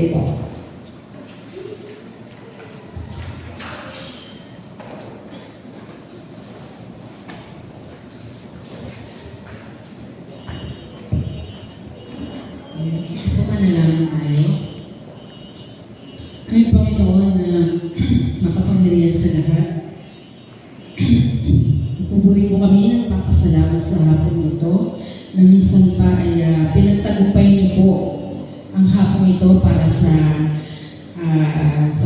Sige po. Sige po, manalangin tayo. Aming Panginoon na makapangyarihan sa lahat. Pupuri po kami ng papasalamat sa hapon ito na minsan pa ay pinagtagumpay niyo po ang hapon ito para sa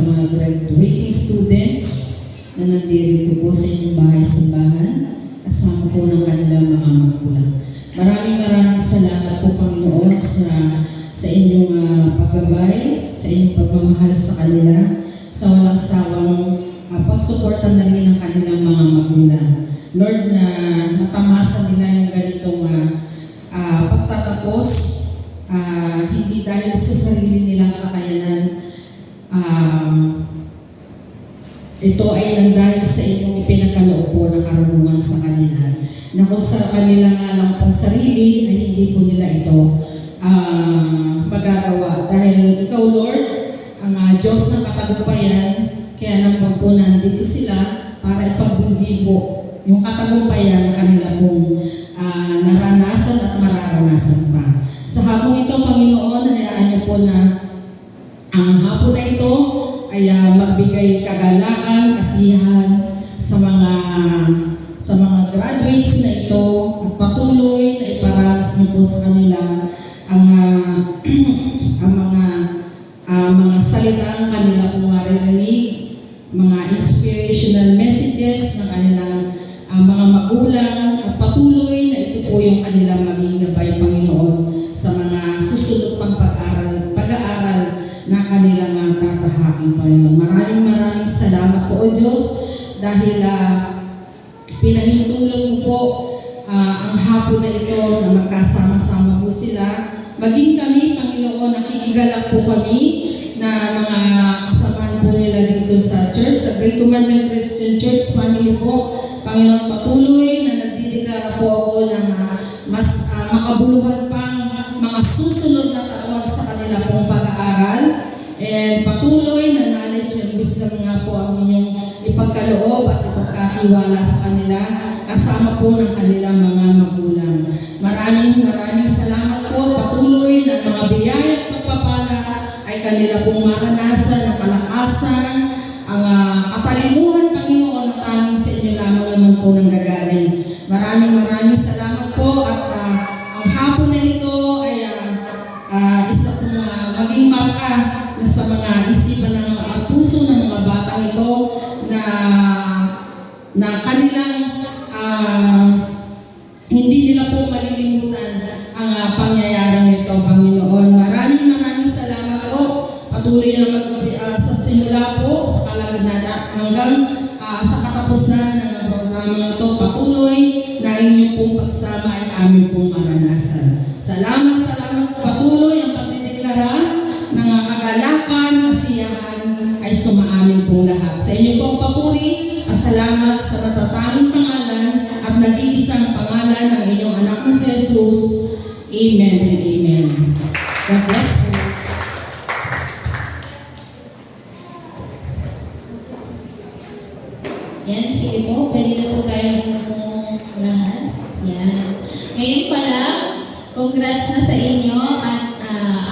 mga graduating students na nandito po sa inyong bahay-simbahan kasama po ng kanilang mga magulang. Maraming salamat po, Panginoon, sa inyong paggabay, sa inyong pagmamahal sa kanila, sa walang sawang pagsuporta na rin ng kanilang mga magulang. Lord, na natamasa nila yung ganitong pagtatapos, hindi dahil sa sarili nilang kakayanan, ito ay nang dahil sa inyong ipinakaloob po na karunungan sa kanila, na kung sa kanilang lang pong sarili ay hindi po nila ito magagawa. Dahil ikaw, Lord, ang Diyos ng katagumpayan, kaya naman po nandito sila para ipagbunji po yung katagumpayan na kanila pong naranasan at mararanasan pa. Sa hapong ito, Panginoon, hayaan niyo po na ang hapon na ito ay magbigay kagalakan, kasiyahan sa mga graduates na ito at patuloy na iparanas mo po sa kanila ang mga salitang kanila pong maririnig, mga inspirational messages na kanilang mga magulang, at patuloy na ito po yung kanilang maging gabay, Panginoon, sa mga susunod pang pag-aaral na kanilang tatahakin, Panginoon. Maraming salamat po, O Diyos, dahil pinahintulot mo po ang hapon na ito na magkasama-sama po sila. Maging kami, Panginoon, nakikigalak po kami na mga kasamahan po nila dito sa church, sa Great Commandment Christian Church Family po. Panginoon, patuloy na nagdideklara po ako ng mas makabuluhan pang mga susunod na taon sa kanila pong pag-aaral. And patuloy na knowledge and wisdom nga po ang inyong ipagkaloob at ipagkatiwala sa kanila, kasama po ng kanilang mga magulang. Maraming salamat po. Patuloy na mga biyaya at pagpapala ay kanila pong maranasan, ang kalakasan, ang katalinuhan, Panginoon, na tanging sa inyo lamang naman po nang gagaling. Maraming salamat po, at ang hapon na ito ay isa pong maging marka na sa mga isipan ng puso ng mga batang ito na kanilang hindi nila po malilimutan ang pangyayaring ito, Panginoon. Maraming salamat po. Patuloy na sa simula po, sa kalagnanan hanggang sa katapusan ng programa ito, patuloy na inyong pong pagsama ay aming pong maranasan. Salamat po. Patuloy ang pagdideklara ng kagalakan, kasiyahan ay sumaamin pong lahat. Sa inyo pong papuri, pasalamat sa natatanging pangalan at nag-iisang pangalan ng inyong anak na si Jesus. Amen and amen. God bless you. Yan, sige po. Pwede na po tayo ng lahat. Yan. Ngayon pala, congrats na sa inyo at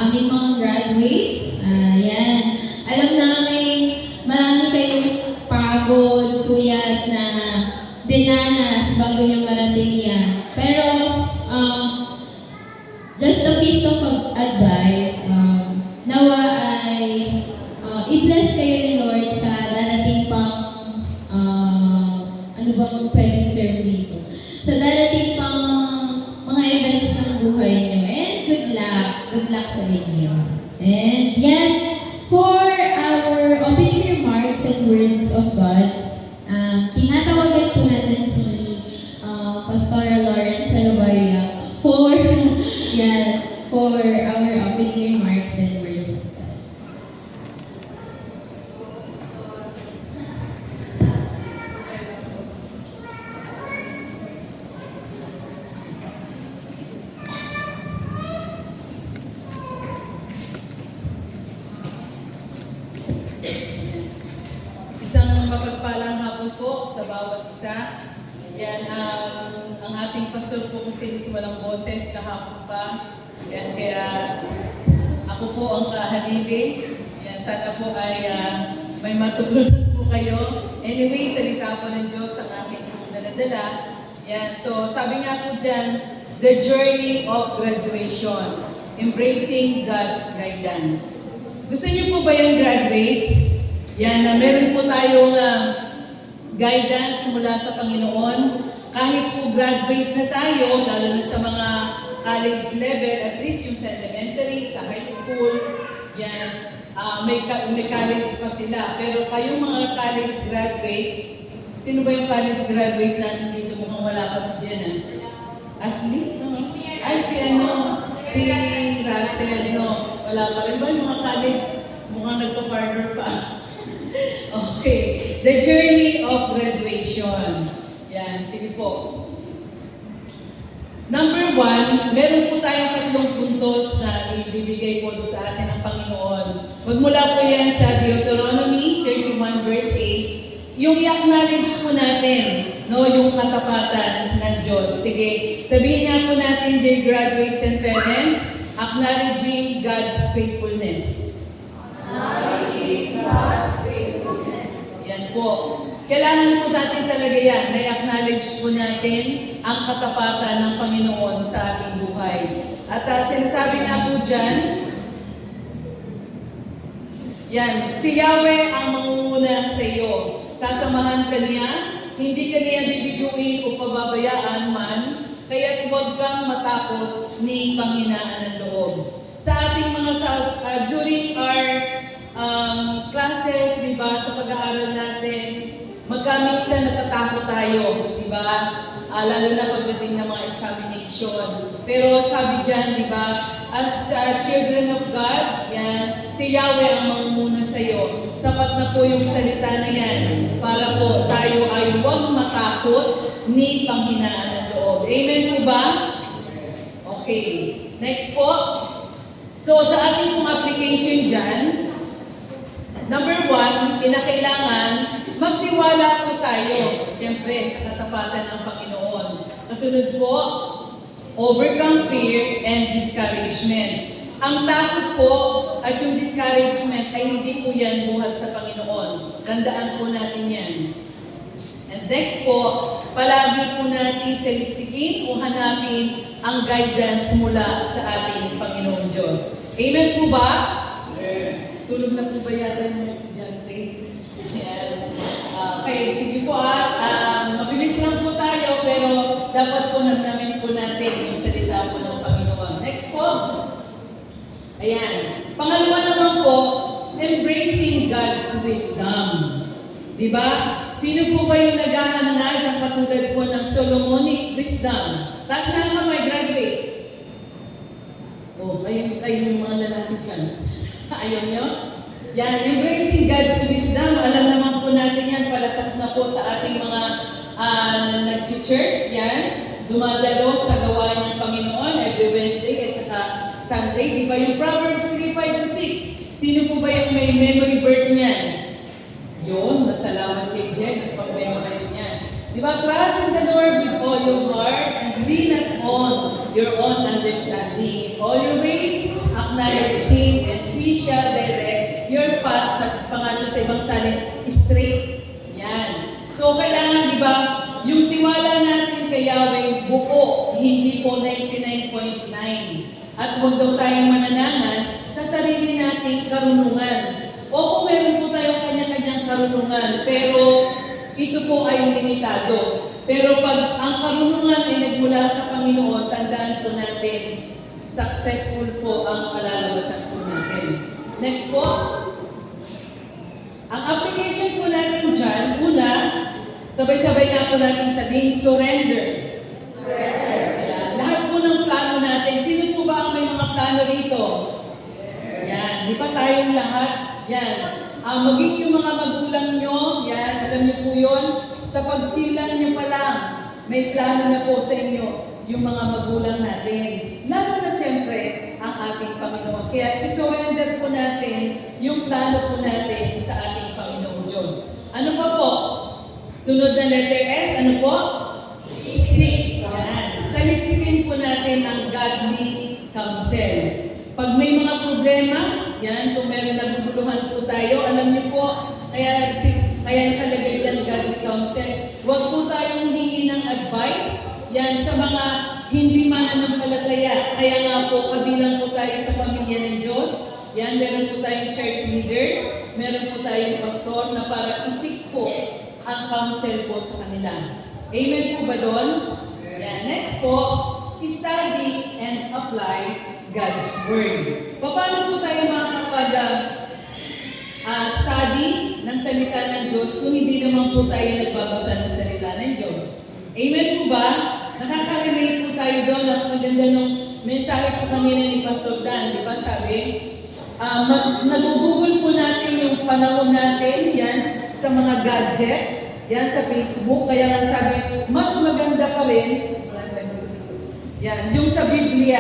aming mga graduates. Yan. Alam namin, marami kayong pagod, puyat na dinanas bago niyo marating yan. Pero, just a piece of advice, nawa ay i-bless kayo ni Lord sa darating pang ano bang pwedeng term dito? Sa darating pang mga events ng buhay niyo. And good luck sa inyo. And yan, for our opening remarks and words of God, tinatawagan po natin si Pastor Lawrence Salabaria for our opening remarks and words of God. po sa bawat isa. Yan, ang ating pastor po kasi is walang boses kahapon pa. Yan, kaya ako po ang kahalili. Yan, sana po ay may matutunan po kayo. Anyway, salita po ng Diyos ang aking pong daladala. Yan, so sabi nga po dyan, the journey of graduation, embracing God's guidance. Gusto niyo po ba yung graduates? Yan, meron po tayong guidance mula sa Panginoon. Kahit po graduate na tayo, lalo na sa mga college level, at least yung sa elementary, sa high school, yan, may college pa sila. Pero kayong mga college graduates, sino ba yung college graduate natin dito? Mukhang wala pa si Jenna. Ashley? No? Ay, si Russell, no? Wala pa rin ba yung mga college? Mukhang nagpa-partner pa. Okay. The journey of graduation. Yan, sige po. Number 1, meron po tayong 3 puntos na ibibigay po sa atin ng Panginoon. Magmula po yan sa Deuteronomy 31 verse 8. Yung i-acknowledge po natin, no, yung katapatan ng Diyos. Sige, sabihin nga po natin, dear graduates and parents, acknowledging God's faithfulness. Acknowledging God's faithfulness. Yan po. Kailangan po natin talaga yan, na i-acknowledge po natin ang katapatan ng Panginoon sa ating buhay. At sinasabi nga po dyan, yan, si Yahweh ang mangunguna sa iyo. Sasamahan ka niya, hindi ka niya bibiguin o pababayaan man, kaya't huwag kang matakot ni panghinaan ng loob. Sa ating mga, during our classes, di ba, sa pag-aaral natin, magkaminsan natatakot tayo, di ba? Lalo na pagdating ng mga examination. Pero sabi dyan, di ba, as children of God, yan, si Yahweh ang mangunguna sa iyo. Sapat na po yung salita na yan para po tayo ay huwag matakot ni panghinaan ng loob. Amen po ba? Okay. Next po. So sa ating pong application dyan, number 1, kinakailangan magtiwala po tayo, siyempre, sa katapatan ng Panginoon. Kasunod po, overcome fear and discouragement. Ang takot po at yung discouragement ay hindi po yan buhat sa Panginoon. Tandaan po natin yan. And next po, palagi po natin saliksikin o hanapin ang guidance mula sa ating Panginoong Diyos. Amen po ba? Amen. Tulog na po ba yata yung mga estudyante? Okay, sige po mabilis lang po tayo, pero dapat po namnamin po natin yung salita po ng Panginoon. Next po. Ayan. Pangalawa naman po, embracing God's wisdom. Diba? Sino po ba yung naghahangad ng katulad po ng Solomonic wisdom? Taas na ang kamay, graduates. Kayo yung mga lalaki dyan. Ayaw nyo? Yan, embracing God's wisdom. Alam naman po natin yan, palasak na po sa ating mga nag-church. Yan, dumadalo sa gawain ng Panginoon every Wednesday at saka Sunday. Di ba yung Proverbs 3:5-6? Sino po ba yung may memory verse niyan? Yun, nasalamat kay Jen at pag-memorize niyan. Di ba? Trust in the Lord with all your heart and lean not on your own understanding. In all your ways, acknowledge Him and He shall direct your path. Sa pangalan sa ibang salin, straight. Yan. So, kailangan, di ba, yung tiwala natin kay Yahweh, buo, hindi po 99.9. At huwag daw tayong mananangan sa sarili nating karunungan. Opo, meron po tayong kanya-kanyang karunungan, pero ito po ay limitado. Pero pag ang karunungan ay nagmula sa Panginoon, tandaan po natin, successful po ang kalalabasan po natin. Next po. Ang application po natin dyan, una, sabay-sabay na po natin sabihin, surrender. Ayan. Lahat po ng plano natin. Sino po ba ang may mga plano rito? Yan. Di ba tayong lahat? Yan. Maging yung mga magulang nyo, yan, alam niyo po yun, sa pagsilang nyo pa lang, may plano na po sa inyo yung mga magulang natin. Lalo na siyempre ang ating Panginoon. Kaya isurrender po natin yung plano po natin sa ating Panginoong Diyos. Ano pa po? Sunod na letter S, ano po? Seek. Yan. Saliksikin po natin ang godly counsel. Pag may mga problema, yan, kung meron naguguluhan po tayo, alam niyo po, kaya nakalagay dyan godly counsel. Huwag po tayong hingi ng advice, yan, sa mga hindi mananampalataya. Kaya nga po, kabilang po tayo sa pamilya ng Diyos. Yan, meron po tayong church leaders, meron po tayong pastor na para isik po ang counsel po sa kanila. Amen po ba doon? Yan. Next po, study and apply God's Word. Paano po tayo makakapag-study ng salita ng Diyos kung hindi naman po tayo nagbabasa ng salita ng Diyos? Amen po ba? Nakaka-relate po tayo doon. Napakaganda nung mensahe po kanina ni Pastor Dan. Di ba sabi, mas nagugugol po natin yung panahon natin, yan, sa mga gadget, yan, sa Facebook. Kaya nga sabi, mas maganda pa rin, yan, yung sa Biblia.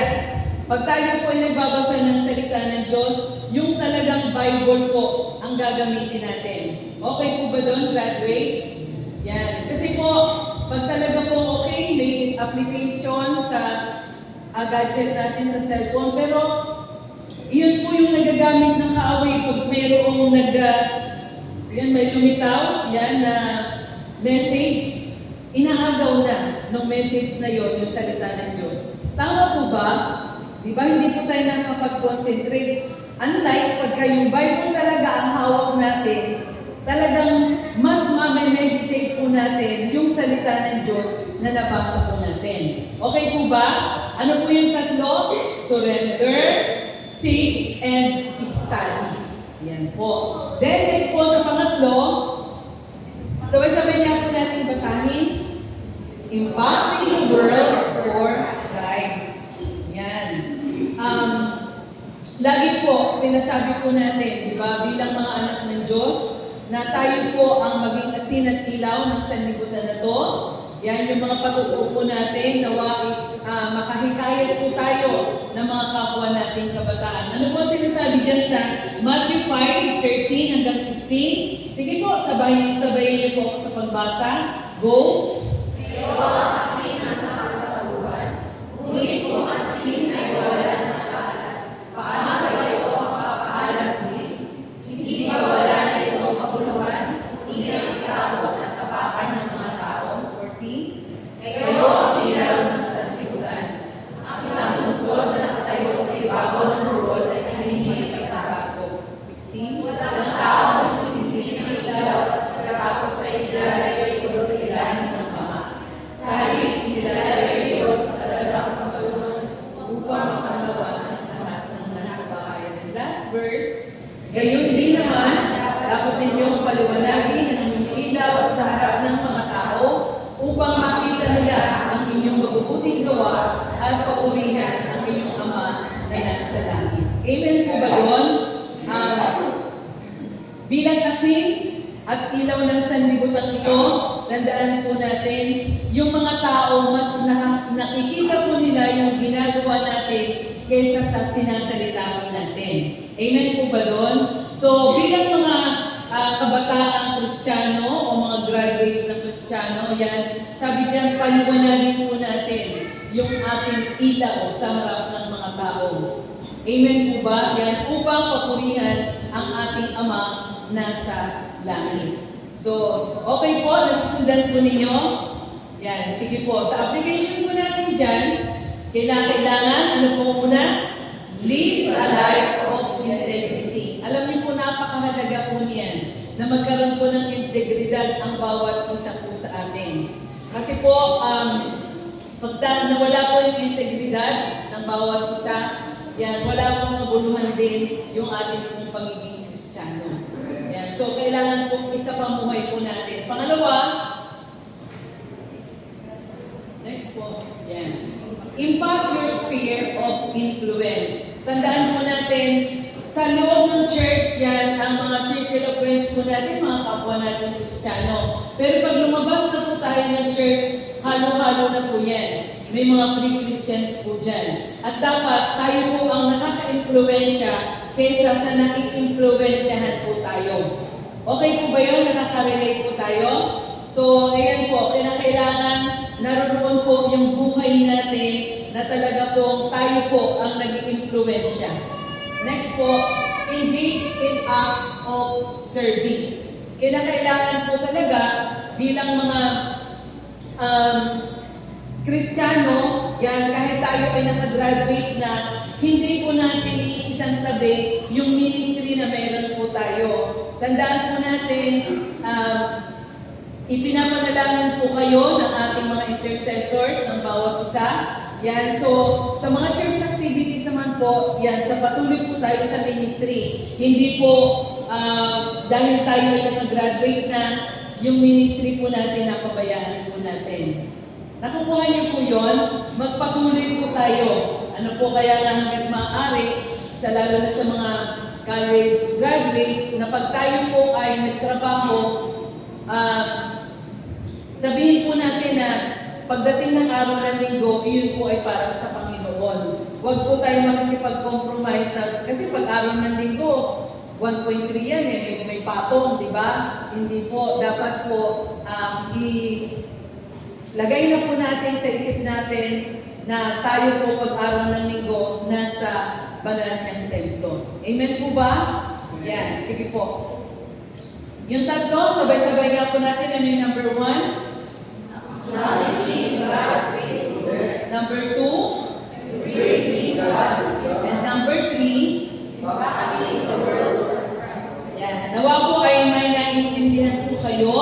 Pag tayo po ay nagbabasa ng salita ng Diyos, yung talagang Bible po ang gagamitin natin. Okay po ba doon, graduates? Yan. Kasi po, pag talaga po okay, may application sa gadget natin sa cellphone, pero iyon po yung nagagamit ng kaaway pag mayroong may lumitaw, yan, na message, inaagaw na ng message na yon yung salita ng Diyos. Tama po ba? Di ba? Hindi po tayo nakapag-concentrate. Unlike pagka yung Bible talaga ang hawak natin, talagang mas mamemeditate po natin yung salita ng Diyos na nabasa po natin. Okay po ba? Ano po yung tatlo? Surrender, seek, and study. Yan po. Then next po sa pangatlo, sabay-sabay niya po natin basahin. Impacting the world for Christ. Yan. Lagi po, sinasabi po natin, di ba, bilang mga anak ng Diyos, na tayo po ang maging asin at ilaw ng sanlibutan na to. Yan yung mga patutuo po natin, nawa is makahikayat po tayo ng mga kapwa nating kabataan. Ano po sinasabi dyan sa Matthew 5:13 hanggang 16? Sige po, sabayin niyo po ako sa pagbasa. Go! Ngunit kung ang sin ay wala ng nakalat, paano kayo mapapaalam hindi ba wala na itong kabuluhan, hindi ang tao at tapakan ng mga tao? 14. Kayo ang ilaw ng sanlibutan. Ang isang lungsod na nakatayo sa sibabaw ng burol ay hindi pinatago. 15. Walang tao nagsisindi ng ilaw pagkatapos ay nilalagay ito sa ilalim ng kama. Sa halip, nilalagay ito sa kadagang katulungan Upang matanglawan ang lahat ng nasa bahayan. And last verse, gayon din naman, dapat ninyong paliwanagin ang inyong ilaw sa harap ng mga tao upang makita nila ang inyong mabubuting gawa at papurihan ang inyong Ama na nasa langit. Amen po ba doon? Bilang asin at ilaw ng sanlibutan ito, tandaan po natin, yung mga tao mas nakikita po nila yung ginagawa natin kaysa sa sinasalita po natin. Amen po ba doon? So, bilang mga kabataan Kristiyano o mga graduates ng Kristiyano, yan, sabi diyan, paliwanagin po natin yung ating ilaw sa harap ng mga tao. Amen po ba? Yan, upang papurihan ang ating Ama nasa langit. So, okay po, nasusundan po ninyo. Yan, sige po. Sa application po natin dyan, kailangan, ano po muna? Live a life of integrity. Alam niyo po, napakahalaga po niyan na magkaroon po ng integridad ang bawat isa po sa atin. Kasi po, pag nawala po yung integridad ng bawat isa, yan, wala pong kabuluhan din yung ating pong pagiging Kristiyano. Yan, so kailangan pong isa pamuhay po natin. Pangalawa, next po, yan. Impact your sphere of influence. Tandaan po natin, sa loob ng church yan, ang mga circle of friends po natin, mga kapwa natin Kristiyano. Pero pag lumabas na po tayo ng church, halo-halo na po yan. May mga pre-Christians po dyan. At dapat tayo po ang nakaka-impluensya kaysa sa nai-impluensyahan po tayo. Okay po ba yun? Nakaka-relate po tayo? So, So, ayan po, kinakailangan naroon po yung buhay natin na talaga pong tayo po ang nag-iimpluwensya. Next po, engage in acts of service. Kinakailangan po talaga bilang mga Kristiyano, yan, kahit tayo ay nakagraduate na, hindi po natin iisang tabi yung ministry na meron po tayo. Tandaan po natin, ipinapanalangin po kayo ng ating mga intercessors ng bawat isa. Yan, so sa mga church activities naman po, yan, sa patuloy po tayo sa ministry. Hindi po dahil tayo ay nakagraduate na, yung ministry po natin napabayaan po natin. Nakukuha niyo po yun, magpatuloy po tayo. Ano po kaya nga hanggat maaari, sa lalo na sa mga college graduate, na pag tayo po ay nagtrabaho, sabihin po natin na pagdating ng araw ng linggo, iyon po ay para sa Panginoon. Huwag po tayo makikipag-compromise kasi pag araw ng linggo, 1.3 yan eh, may patong, di ba? Hindi po, dapat po lagay na po natin sa isip natin na tayo po pag araw ng linggo nasa banal ng templo. Amen po ba? Yan, sige po. Yung tatlo, sabay-sabay nga po natin. Ano yung number 1? Number 2? And number 3? Yan. Nawa po ay may naiintindihan po kayo.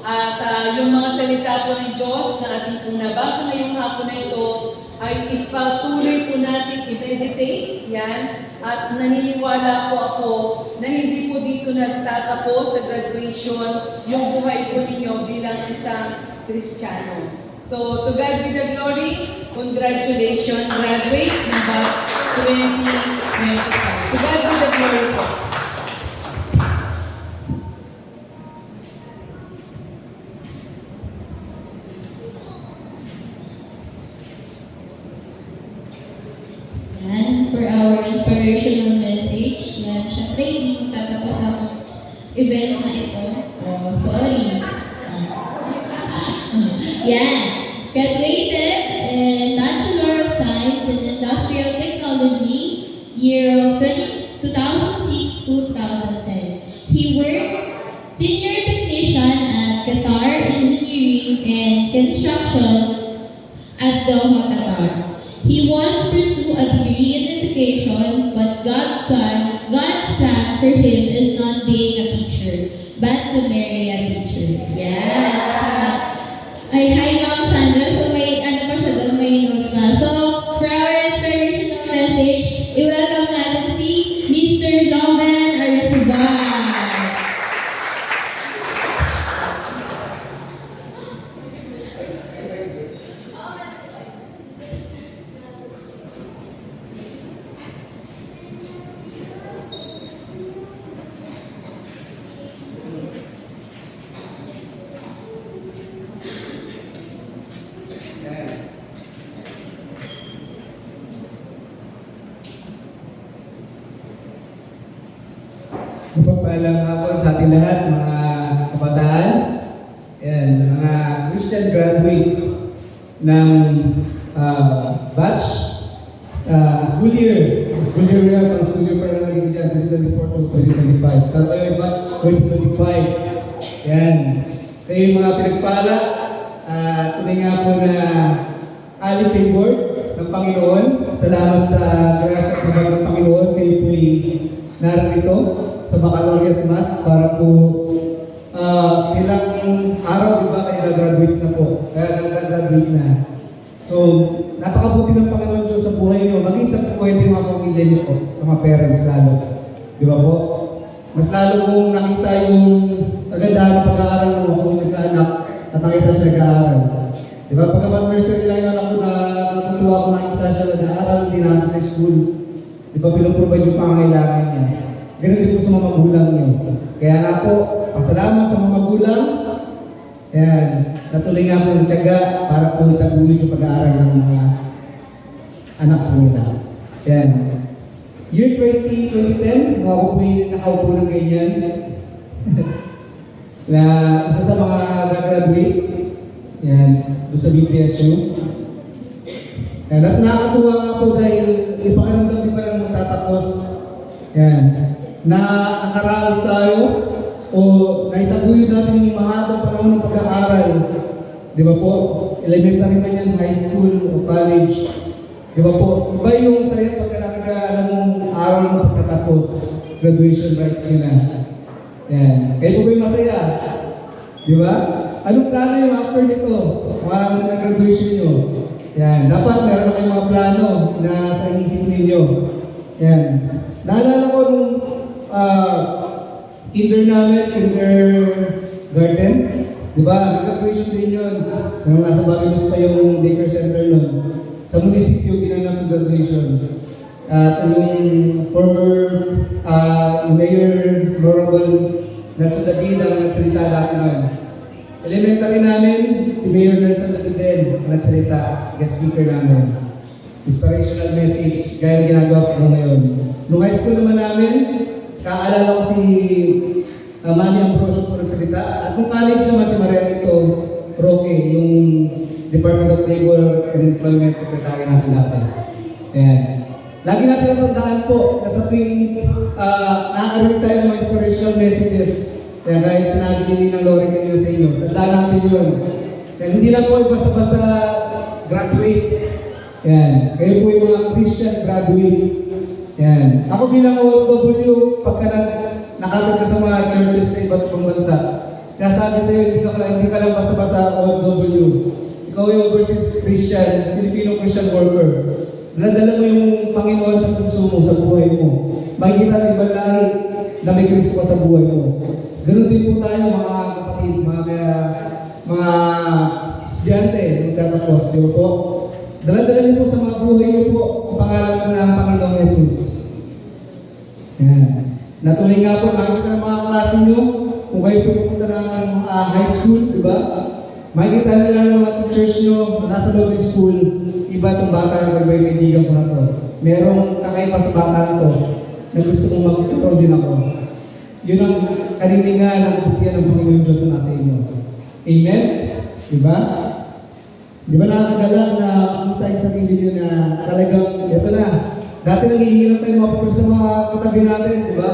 At yung mga salita po ng Diyos na ating pong nabasa ngayong hapon na ito ay ipatuloy po natin i-meditate. Yan. At naniniwala po ako na hindi po dito nagtatapos sa graduation yung buhay po ninyo bilang isang Kristiyano. So, to God be the glory. Congratulations, graduates ng batch 2025. To God be the glory po. Yan, for our inspirational message. Yan, syempre hindi magtatapos ang event na ito. Oh, sorry. Yan, graduated in Bachelor of Science in Industrial Technology, year of 2006 to 2010. He worked senior technician at Qatar Engineering and Construction at Doha, Qatar. He wants to pursue a degree in education, but God's plan for him is not being a teacher, but to marry a teacher. Yeah. Ay, hi Ma'am Sandra. So may, ano pa siya doon, may note pa. So, for our inspirational message, i-welcome natin si Mr. Joven Arecibar. Mapagpaalam hapon sa ating lahat, mga kabataan, yan, mga Christian graduates ng batch, school year pa lang dyan, 2024 to 2025. Pero kayo batch 2025. Yan. Kayo yung mga pinagpala, tunay nga po na highly favored ng Panginoon. Salamat sa grasya at habag ng Panginoon. Kayo po'y narito sa Baccalaureate Mass para po silang araw, di ba, kayo gagraduates na po. Gagraduate na. So, napakabuti ng Panginoon Diyos sa buhay niyo. Maging sa buhay din mga pamilya niyo po, sa mga parents lalo. Di ba po? Mas lalo kong nakita yung kagandahan ng pag-aaral ng ako yung nagkaanak at nakita siya nag-aaral. Di ba? Pagkaman nursery lang yung anak ko na natutuwa ko nakita siya nag-aaral din natin sa school. Di ba? Pinaprovide yung pangangailangan niya. Ganun din po sa mga magulang niyo. Kaya nga po, pasalamat sa mga magulang. Ayan, natuloy nga po ng tiyaga para po itaguyod yung pag-aaral ng mga anak po nila. Ayan. Year 2010, nung ako po yung nakaupo ng ganyan. na isa sa mga gagraduate. Yan, doon sa BPSU. Yan, at nakakatuwa nga po dahil ipakaramdam di pa lang magtatapos. Yan, na nakaraos tayo o naitaguyod natin yung mahabang panahon ng pag-aaral. Di ba po? Elementary man yan, high school o college. Di ba po? Iba yung saya pagka alam mong araw mo pagkatapos. Graduation rites yun na. Yan. Kayo po ba yung masaya? Di ba? Anong plano yung after nito? Mga nag-graduation nyo? Yan. Dapat meron na kayong mga plano na sa isip ninyo. Yan. Naalala ko nung kindergarten. Di ba? Nag-graduation din yun. Nung nasa Barillos pa yung daycare center nun. Sa munisipyo, ginanap yung graduation. At yung former Mayor Honorable Nelson David ang nagsalita dati nun. Elementary namin, si Mayor Nelson David din ang nagsalita, guest speaker namin. Inspirational message, gaya ginagawa ko ngayon. Nung high school naman namin, kakaalala ko si Manny Ambrosio po nagsalita. At nung college naman si Marianito Roque, yung Department of Labor and Employment Secretary natin natin. Ayan. Lagi natin natandaan po na sa tuwing nakakarinig tayo ng mga inspirational messages. Kaya gaya sinabi ni Nina Lori kanina sa inyo, tandaan natin yun. Kaya hindi lang po basta-basta graduates. Yan. Kayo po yung mga Christian graduates. Yan. Ako bilang OFW, pagka nakatag ka sa mga churches sa iba't ibang bansa, kaya sabi sa'yo, hindi ka lang basta-basta OFW. Ikaw yung overseas Christian, Filipino Christian worker. Nadala mo yung Panginoon sa puso mo, sa buhay mo. Makikita ng ibang lahi na may Kristo ka sa buhay mo. Ganun din po tayo mga kapatid, mga estudyante, magtatapos, di ba po? Dala-dala niyo po sa mga buhay niyo po ang pangalan po ng Panginoong Jesus. Yan. Natuloy nga po, nakikita ng mga klase niyo, kung kayo po pupunta ng high school, di ba? Makikita nila ng mga teachers niyo na nasa loob ng school, iba itong bata na iba yung kaibigan ko na to. Merong kakaiba sa bata na to na gusto kong magkaroon din ako. Yun ang kanilingan ng kabutihan ng Panginoon Diyos na nasa inyo. Amen? Diba? Di ba nakakagalak na makita yung sarili nyo na talagang, ito na, dati nanghihingi lang tayo mga papel sa mga katabi natin, di ba?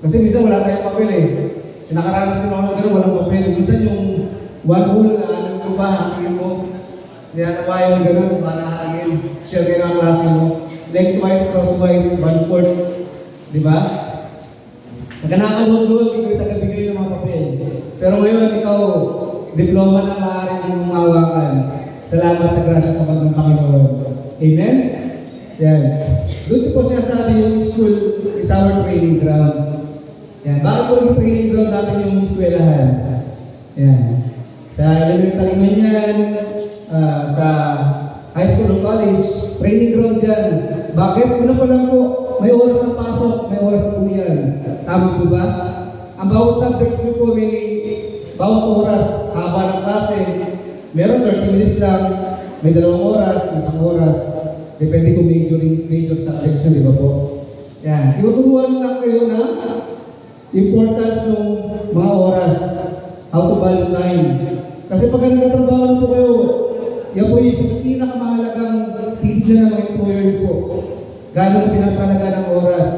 Kasi minsan wala tayong papel eh. Nakaranas din ako ng gano'n, walang papel. Minsan yung one whole, ano ko ba, hakiin mo. Ninanawayo ng gano'n para hakiin. Share kayo ng klase mo. Lengthwise, crosswise, one-fourth. Di ba? Nagkanakaluwag-luwag, ikaw yung tagabigay ng mga papel. Pero ngayon, ikaw, diploma na maaaring mong mahawakan. Salamat sa grasya kapag ng Panginoon. Amen? Yan. Doon po sinasabi yung school is our training ground. Yan. Bakit po yung training ground natin yung eskwelahan? Yan. Sa elementary man yan, sa high school o college, training ground yan. Bakit? Una pa lang po, may oras ng pasok, may oras ng uwian. Tama po ba? Ang bawat subjects nyo po may bawat oras, haba ng klase, meron 30 minutes lang, may 2 oras, 1 oras, depende kung major subjects na, di ba po? Yan. Tinuturuan lang kayo na importance ng mga oras, how to value time. Kasi pag nagtatrabaho na po kayo, yan po yung isa sa pinakamahalagang titignan ng mga employer niyo po. Gano'n pinapalaga ng oras.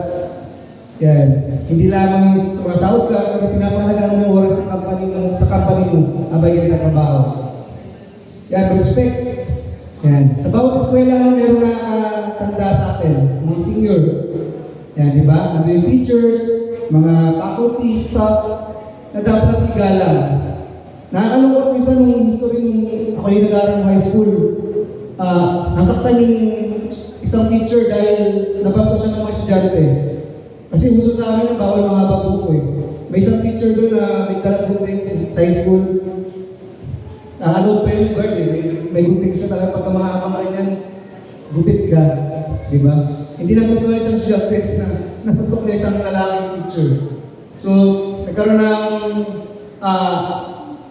Yan. Hindi lamang sumasahod ka, pero pinapalaga mo yung oras sa company mo abay yung katrabaho. Yan, respect. Yan. Sa bawat eskwela, meron na tanda sa atin, mga senior. Yan, di ba? Nandun yung teachers, mga faculty, staff, na dapat igalang. Nakakalungkot minsan nung history nung ako yung nag-aaral ng high school. Nasaktan yung isang teacher dahil nabasta siya ng mga estudyante. Kasi gusto sa amin na bawal mahaba buko eh. May isang teacher doon na may dalang gunting sa high school. Allowed pa yung guard eh. May gunting siya talaga pagka mahaba ka yan. Gupit ka. Di ba? Hindi na gusto na isang estudyante na nasuntok na isang lalaking teacher. So, nagkaroon ng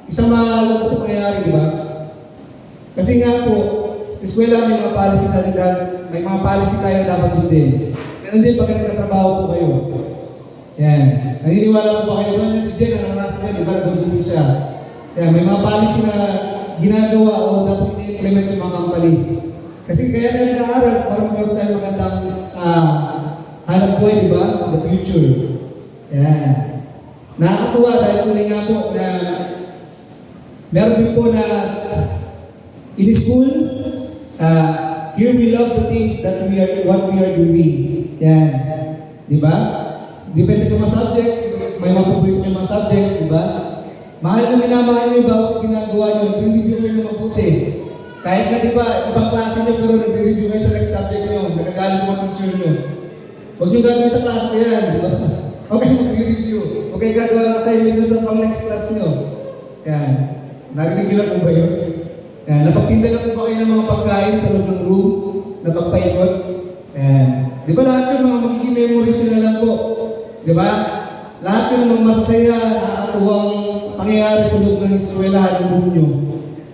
isang malungkot na pangyayari, di ba? Kasi nga po, sa eskwela may mga policy tayo na dapat sundin. Ganun din pag nagtatrabaho po kayo. Yan. Naniniwala po ba kayo doon? Si Jen, ang nasa yan, di ba? Nag-duty siya. Yan, may mga policy na ginagawa o dapat i-implement yung mga companies. Kasi kaya tayo nag-aaral para magkaroon tayo magandang hanap buhay, di ba? The future. Yan. Nakakatuwa dahil muli nga po na meron din po na in school, here we love the things that what we are doing. Yan. Di ba? Depende sa mga subjects, may mga paborito kayong mga subjects, di ba? Mahal na minamahal nyo yung bawat ginagawa nyo, nagre-review kayo ng mabuti. Kahit na di ba, ibang klase nyo pero nagre-review kayo sa next subject nyo, nagagaling yung mga teacher nyo. Huwag nyo gagawin sa klase ko yan, di ba? Okay, mag-review. Okay, gagawa ng assignment nyo sa pang next class nyo. Yan. Narinig nyo lang po ba yun? Yan. Napagtinda na po ba kayo ng mga pagkain sa loob ng room? Napagpaikot? Yan. Di ba lahat yung mga magiging memories nyo na lang po? Di ba? Lahat yung mga masasaya, nakakatuwang pangyayari sa loob ng eskwela ng room nyo.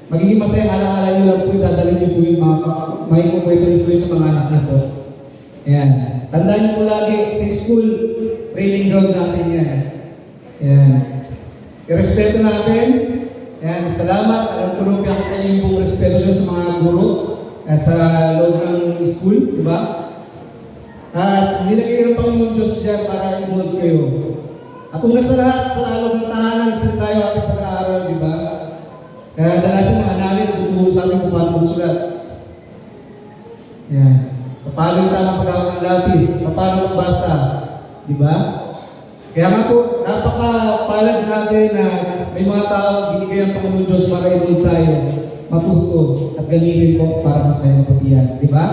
Magiging masaya, alaala nyo lang po yung dadalhin nyo po yung mga maikukwento nyo po yung sa mga anak nyo po. Ayan. Tandaan nyo po lagi, sa school, training ground natin yan. Ayan. Irespeto natin. Ayan. Salamat. Alam ko nung pinakita nyo yung buong respeto nyo sa mga guro sa loob ng school, di ba? At nilagay ng Panginoon Diyos dyan para i-mold kayo. At una sa lahat, sa loob ng tahanan, nagsin tayo ating pag-aaral, di ba? Kaya dalasan mga analin, tuturo sa atin kung paano magsulat. Yan. Paano yung tamang pag-aaral ng lapis? Paano magbasa? Di ba? Kaya nga po, napaka-palad natin na may mga tao binigay ang Panginoon Diyos para i-mold tayo, matuto, at gamitin po para mas may mapatiyan. Di ba?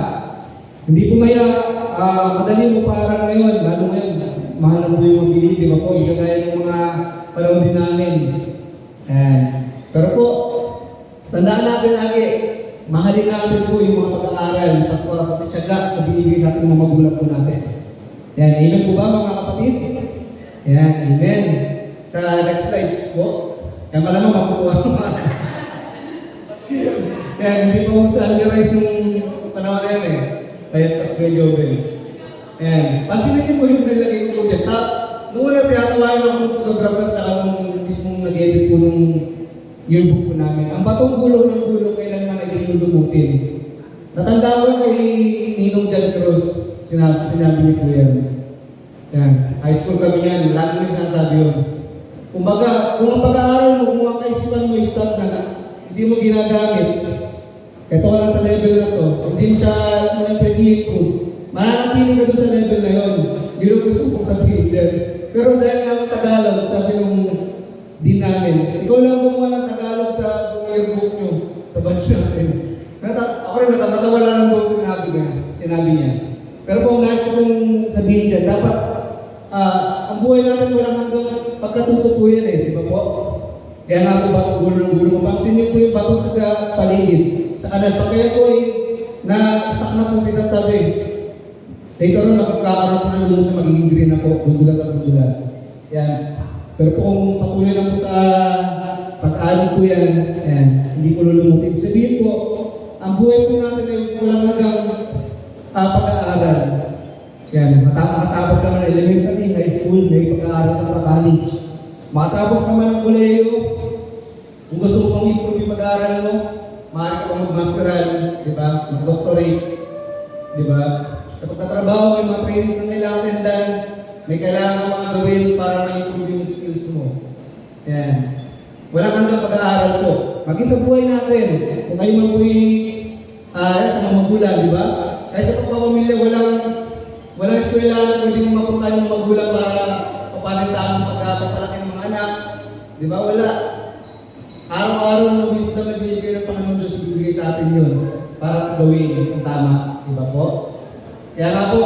Hindi po madali mo parang ngayon, lalo ngayon, mahal na po yung mabili, di ba po? Hindi kagaya ng mga panahon din namin. Pero po, tandaan natin lagi, mahalin natin po yung mga pag-aaral, pagtitsaga na binibigay sa ating mga magulang po natin. Yan, amen po ba mga kapatid? Yan, amen. Sa next slide po, yan malamang makukuha naman. Yan, hindi po sa unrealize nung panahon na yan eh. Kaya pas kay Jobel. Ayan. Pansinin niyo po yung nilagay ko po dyan. Nung una tinatawain ako ng photographer at nung mismong nag-edit po nung yearbook po namin. Ang batong gulong ng gulong kailanman ay dinulumutin. Natanda ko kay Ninong John Cruz. Sinabi niyo po yan. Ayan. High school kami yan. Lagi ko sinasabi yun. Kumbaga, kung ang pag-aaral mo, kung ang kaisipan mo stop na, hindi mo ginagamit, ito ka lang sa level na to, hindi mo siya pag-i-improve. Mananatili ka doon sa level na yun. Yun ang gusto kong sabihin dyan. Pero dahil nga ang Tagalog, sabi nung din namin, ikaw lang gumawa ng Tagalog sa yearbook nyo, sa batch natin. Ako rin natatawa lang po sinabi niya. Pero kung nais ko kong sabihin dyan, dapat ang buhay natin walang hanggang pagkatuto po yan eh, di ba po? Kaya nga po bato gulo ng gulo. Mapansin niyo po yung bato sa paligid, sa kanal. Pag kayo po ay na-stuck na po sa isang tabi, later on, magkakaroon po ng lumot na magiging green na po, dudulas at dudulas. Yan. Pero po kung patuloy lang po sa pag-alog po yan, yan, hindi po lulumutin. Ibig sabihin po, ang buhay po natin ay walang hanggang pag-aaral. Yan, matapos ka man ng elementary, high school, may pag-aaral ka pa college. Matapos ka man ng koleyo, kung gusto mo pang improve yung pag-aaral mo, maaari ka pang mag-masteral, di ba? Mag-doctorate, di ba? Sa pagtatrabaho, may mga trainings na kailangan tindan, may kailangan ka mga gawin para ma-improve yung skills mo. Yan. Walang hanggang pag-aaral po. Maging sa buhay natin, kung kayo man po'y sa mga magulang, di ba? Kahit sa pagpapamilya, walang eskwela na pwedeng mapunta yung mga magulang para papanig tamang pagpapalaki ng mga anak. Di ba? Wala. Araw-araw na wisdom na binibigay ng Panginoon Diyos, ibibigay sa atin yun para gawin ang tama. Di ba po? Kaya nga po,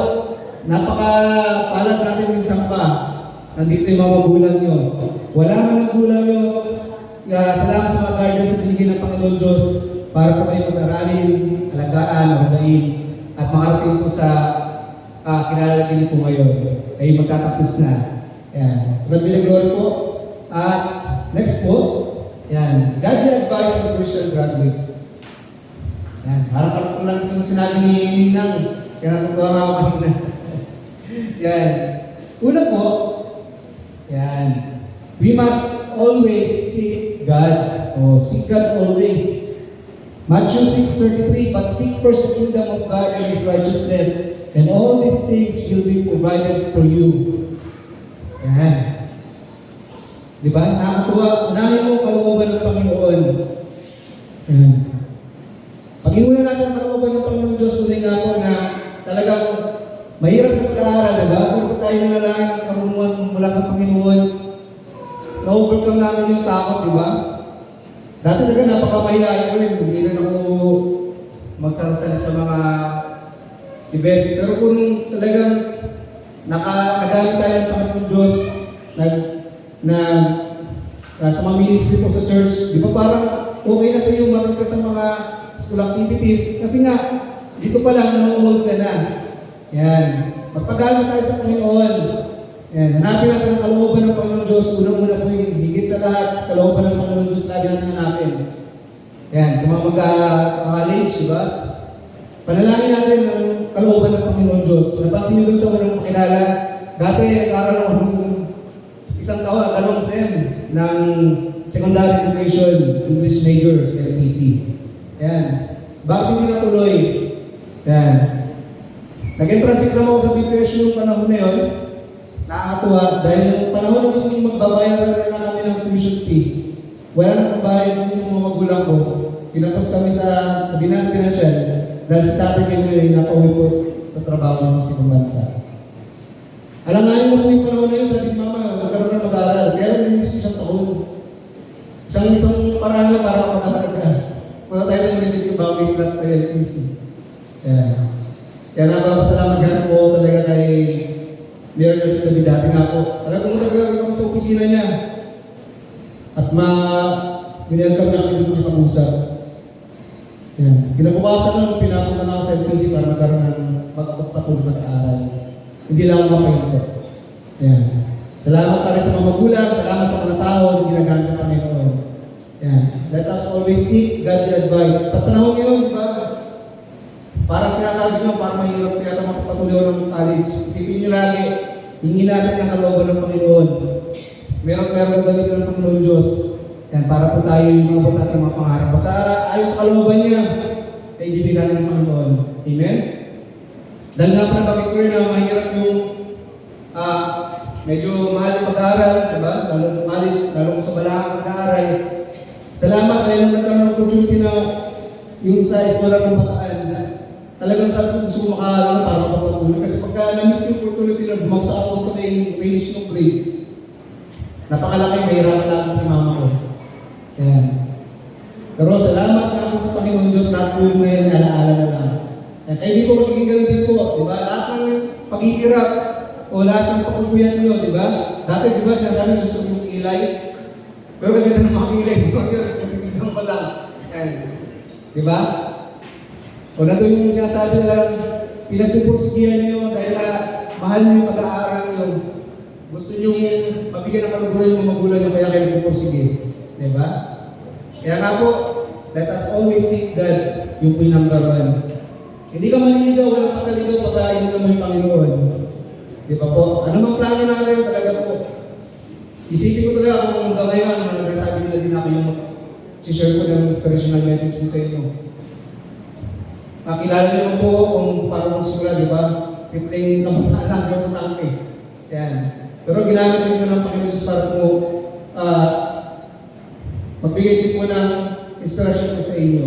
napaka-palad natin minsan pa. Nandito yung mga magulang nyo. Wala man magulang nyo, salamat sa mga guardians na binigay ng Panginoon Diyos para po kayo pag-aralin, alagaan, magayin, at makarating po sa kinalalagyan po ngayon. Ay magtatapos na. Yan. Pagkabilang glory po. At next po, yan. Godly advice for Christian graduates. Yan. Parang lang din yung sinabi ni Ninang. Kaya natutuwa nga ako kanina. Yan. Una po, we must always seek God. Seek God always. Matthew 6:33, but seek first the kingdom of God and His righteousness, and all these things will be provided for you. Yan. Diba? Nakakatuwa. Unahin mo ang kalooban ng Panginoon. Yan. Pag inuna natin ang kalooban ng Panginoon Diyos, tunay nga po na talagang mahirap sa pag-aaral, diba? Kung tayo nanalangin ng karunungan mula sa Panginoon, na-overcome namin yung takot, diba? Dati talaga napakamahilain ko rin, hindi rin ako magsasali sa mga events. Pero kung talagang nagamit tayo ng Panginoon Diyos, sa mga ministry po sa church, di ba parang okay na sa iyo manood ka sa mga school activities kasi nga, dito pa lang nanonood ka na. Yan. Magpagamit tayo sa Panginoon. Yan. Hanapin natin ang kalooban ng Panginoon Diyos. Unang-una po yun. Higit sa lahat, kalooban ng Panginoon Diyos lagi natin hanapin. Yan. Sa mga mag-college, di ba? Panalangin natin ang kalooban ng Panginoon Diyos. Napansin niyo dun sa unang makilala, dati nag-aaral ako nung isang taon, 2 SEM ng Secondary Education, English Major, sa LTC. Yan. Bakit hindi natuloy? Yan. Nag-entrance exam ako sa BPS yung panahon na yun. Nakakatuwa dahil panahon na mismo magbabayad na kami ng tuition fee. Wala na magbayad yung mga magulang ko. Kinapos kami sa Binang Financial dahil si tatay kayo may napauwi po sa trabaho ng sa ibang bansa. Alanganin mo po yung panahon na yun, sabi ni Mama, magkaroon na mag-aaral. Kaya lang yung isang taon. Isang paraan lang para mag-aaral ka. Punta tayo sa munisipyo Bagay Slot kay LPC. Kaya napapasalamat ka po talaga kay Mayor Nelson David dati nga po. Alam ko talaga kami sa opisina niya. At winelcome niya kami dito makipag-usap. Kinabukasan nun, pinapunta na ako sa LPC para magkaroon ng magpapatuloy mag-aaral. Hindi lang ako mapahinto. Salamat pa rin sa mga magulang, salamat sa mga tao na ginagamit ng Panginoon. Let us always seek godly advice. Sa panahon ngayon, di ba? Para sinasabi nyo, para mahirap kaya ito mapapatuloy ng college. Isipin nyo lagi, hingin natin ang kalooban ng Panginoon. Meron gagawin ng Panginoon Diyos. Para po tayo mabot natin mga pangarap. Basta ayon sa kalooban niya, ay ibibisan ng Panginoon. Amen? Dahil nga pa nabanggit ko rin na mahirap yung medyo mahal yung pag-aaral, diba? Lalo ng college, lalo sa balakang pag-aaral. Salamat dahil nagkaroon ng opportunity na yung sa eskwela ng Bataan, talagang sabi ko gusto ko makaaral para mapapatuloy. Kasi pagka na-miss yung opportunity na bumagsak ako sa may range ng grade, napakalaki, mahirapan lang sa mama ko. Pero salamat na po sa Panginoon Diyos, lahat po yun ngayon, alaala na lang. Kaya di po magiging ganun din po, di ba? Lahat ng paghihirap o lahat ng pagpupuyat nyo, di ba? Dati, di ba, sinasabi susunod yung kilay. Pero kaganda ng mga kilay, matitignan pa lang. Di ba? O na doon yung sinasabi lang, pinagpupursigihan nyo dahil mahal nyo yung pag-aaral nyo. Gusto nyo mabigyan ng kaluguran yung magulang nyo, kaya kayo nagpupursige. Di ba? Kaya nga po, let us always seek God, yung po yung number 1. Hindi ka maniligaw, walang pagkaligaw, pagkain mo naman yung Panginoon. Di ba po? Ano mang plano natin talaga po? Isipin ko talaga kung hanggang ngayon, nasabi nila din ako yung si-share ko ng inspirational message ko sa inyo. Makilala niyo po kung paano magsimula, di ba? Simpleng kabataan lang, di ba sa tangke. Pero ginamit din po ng Panginoon Diyos para po magbigay din po ng inspirasyon po sa inyo.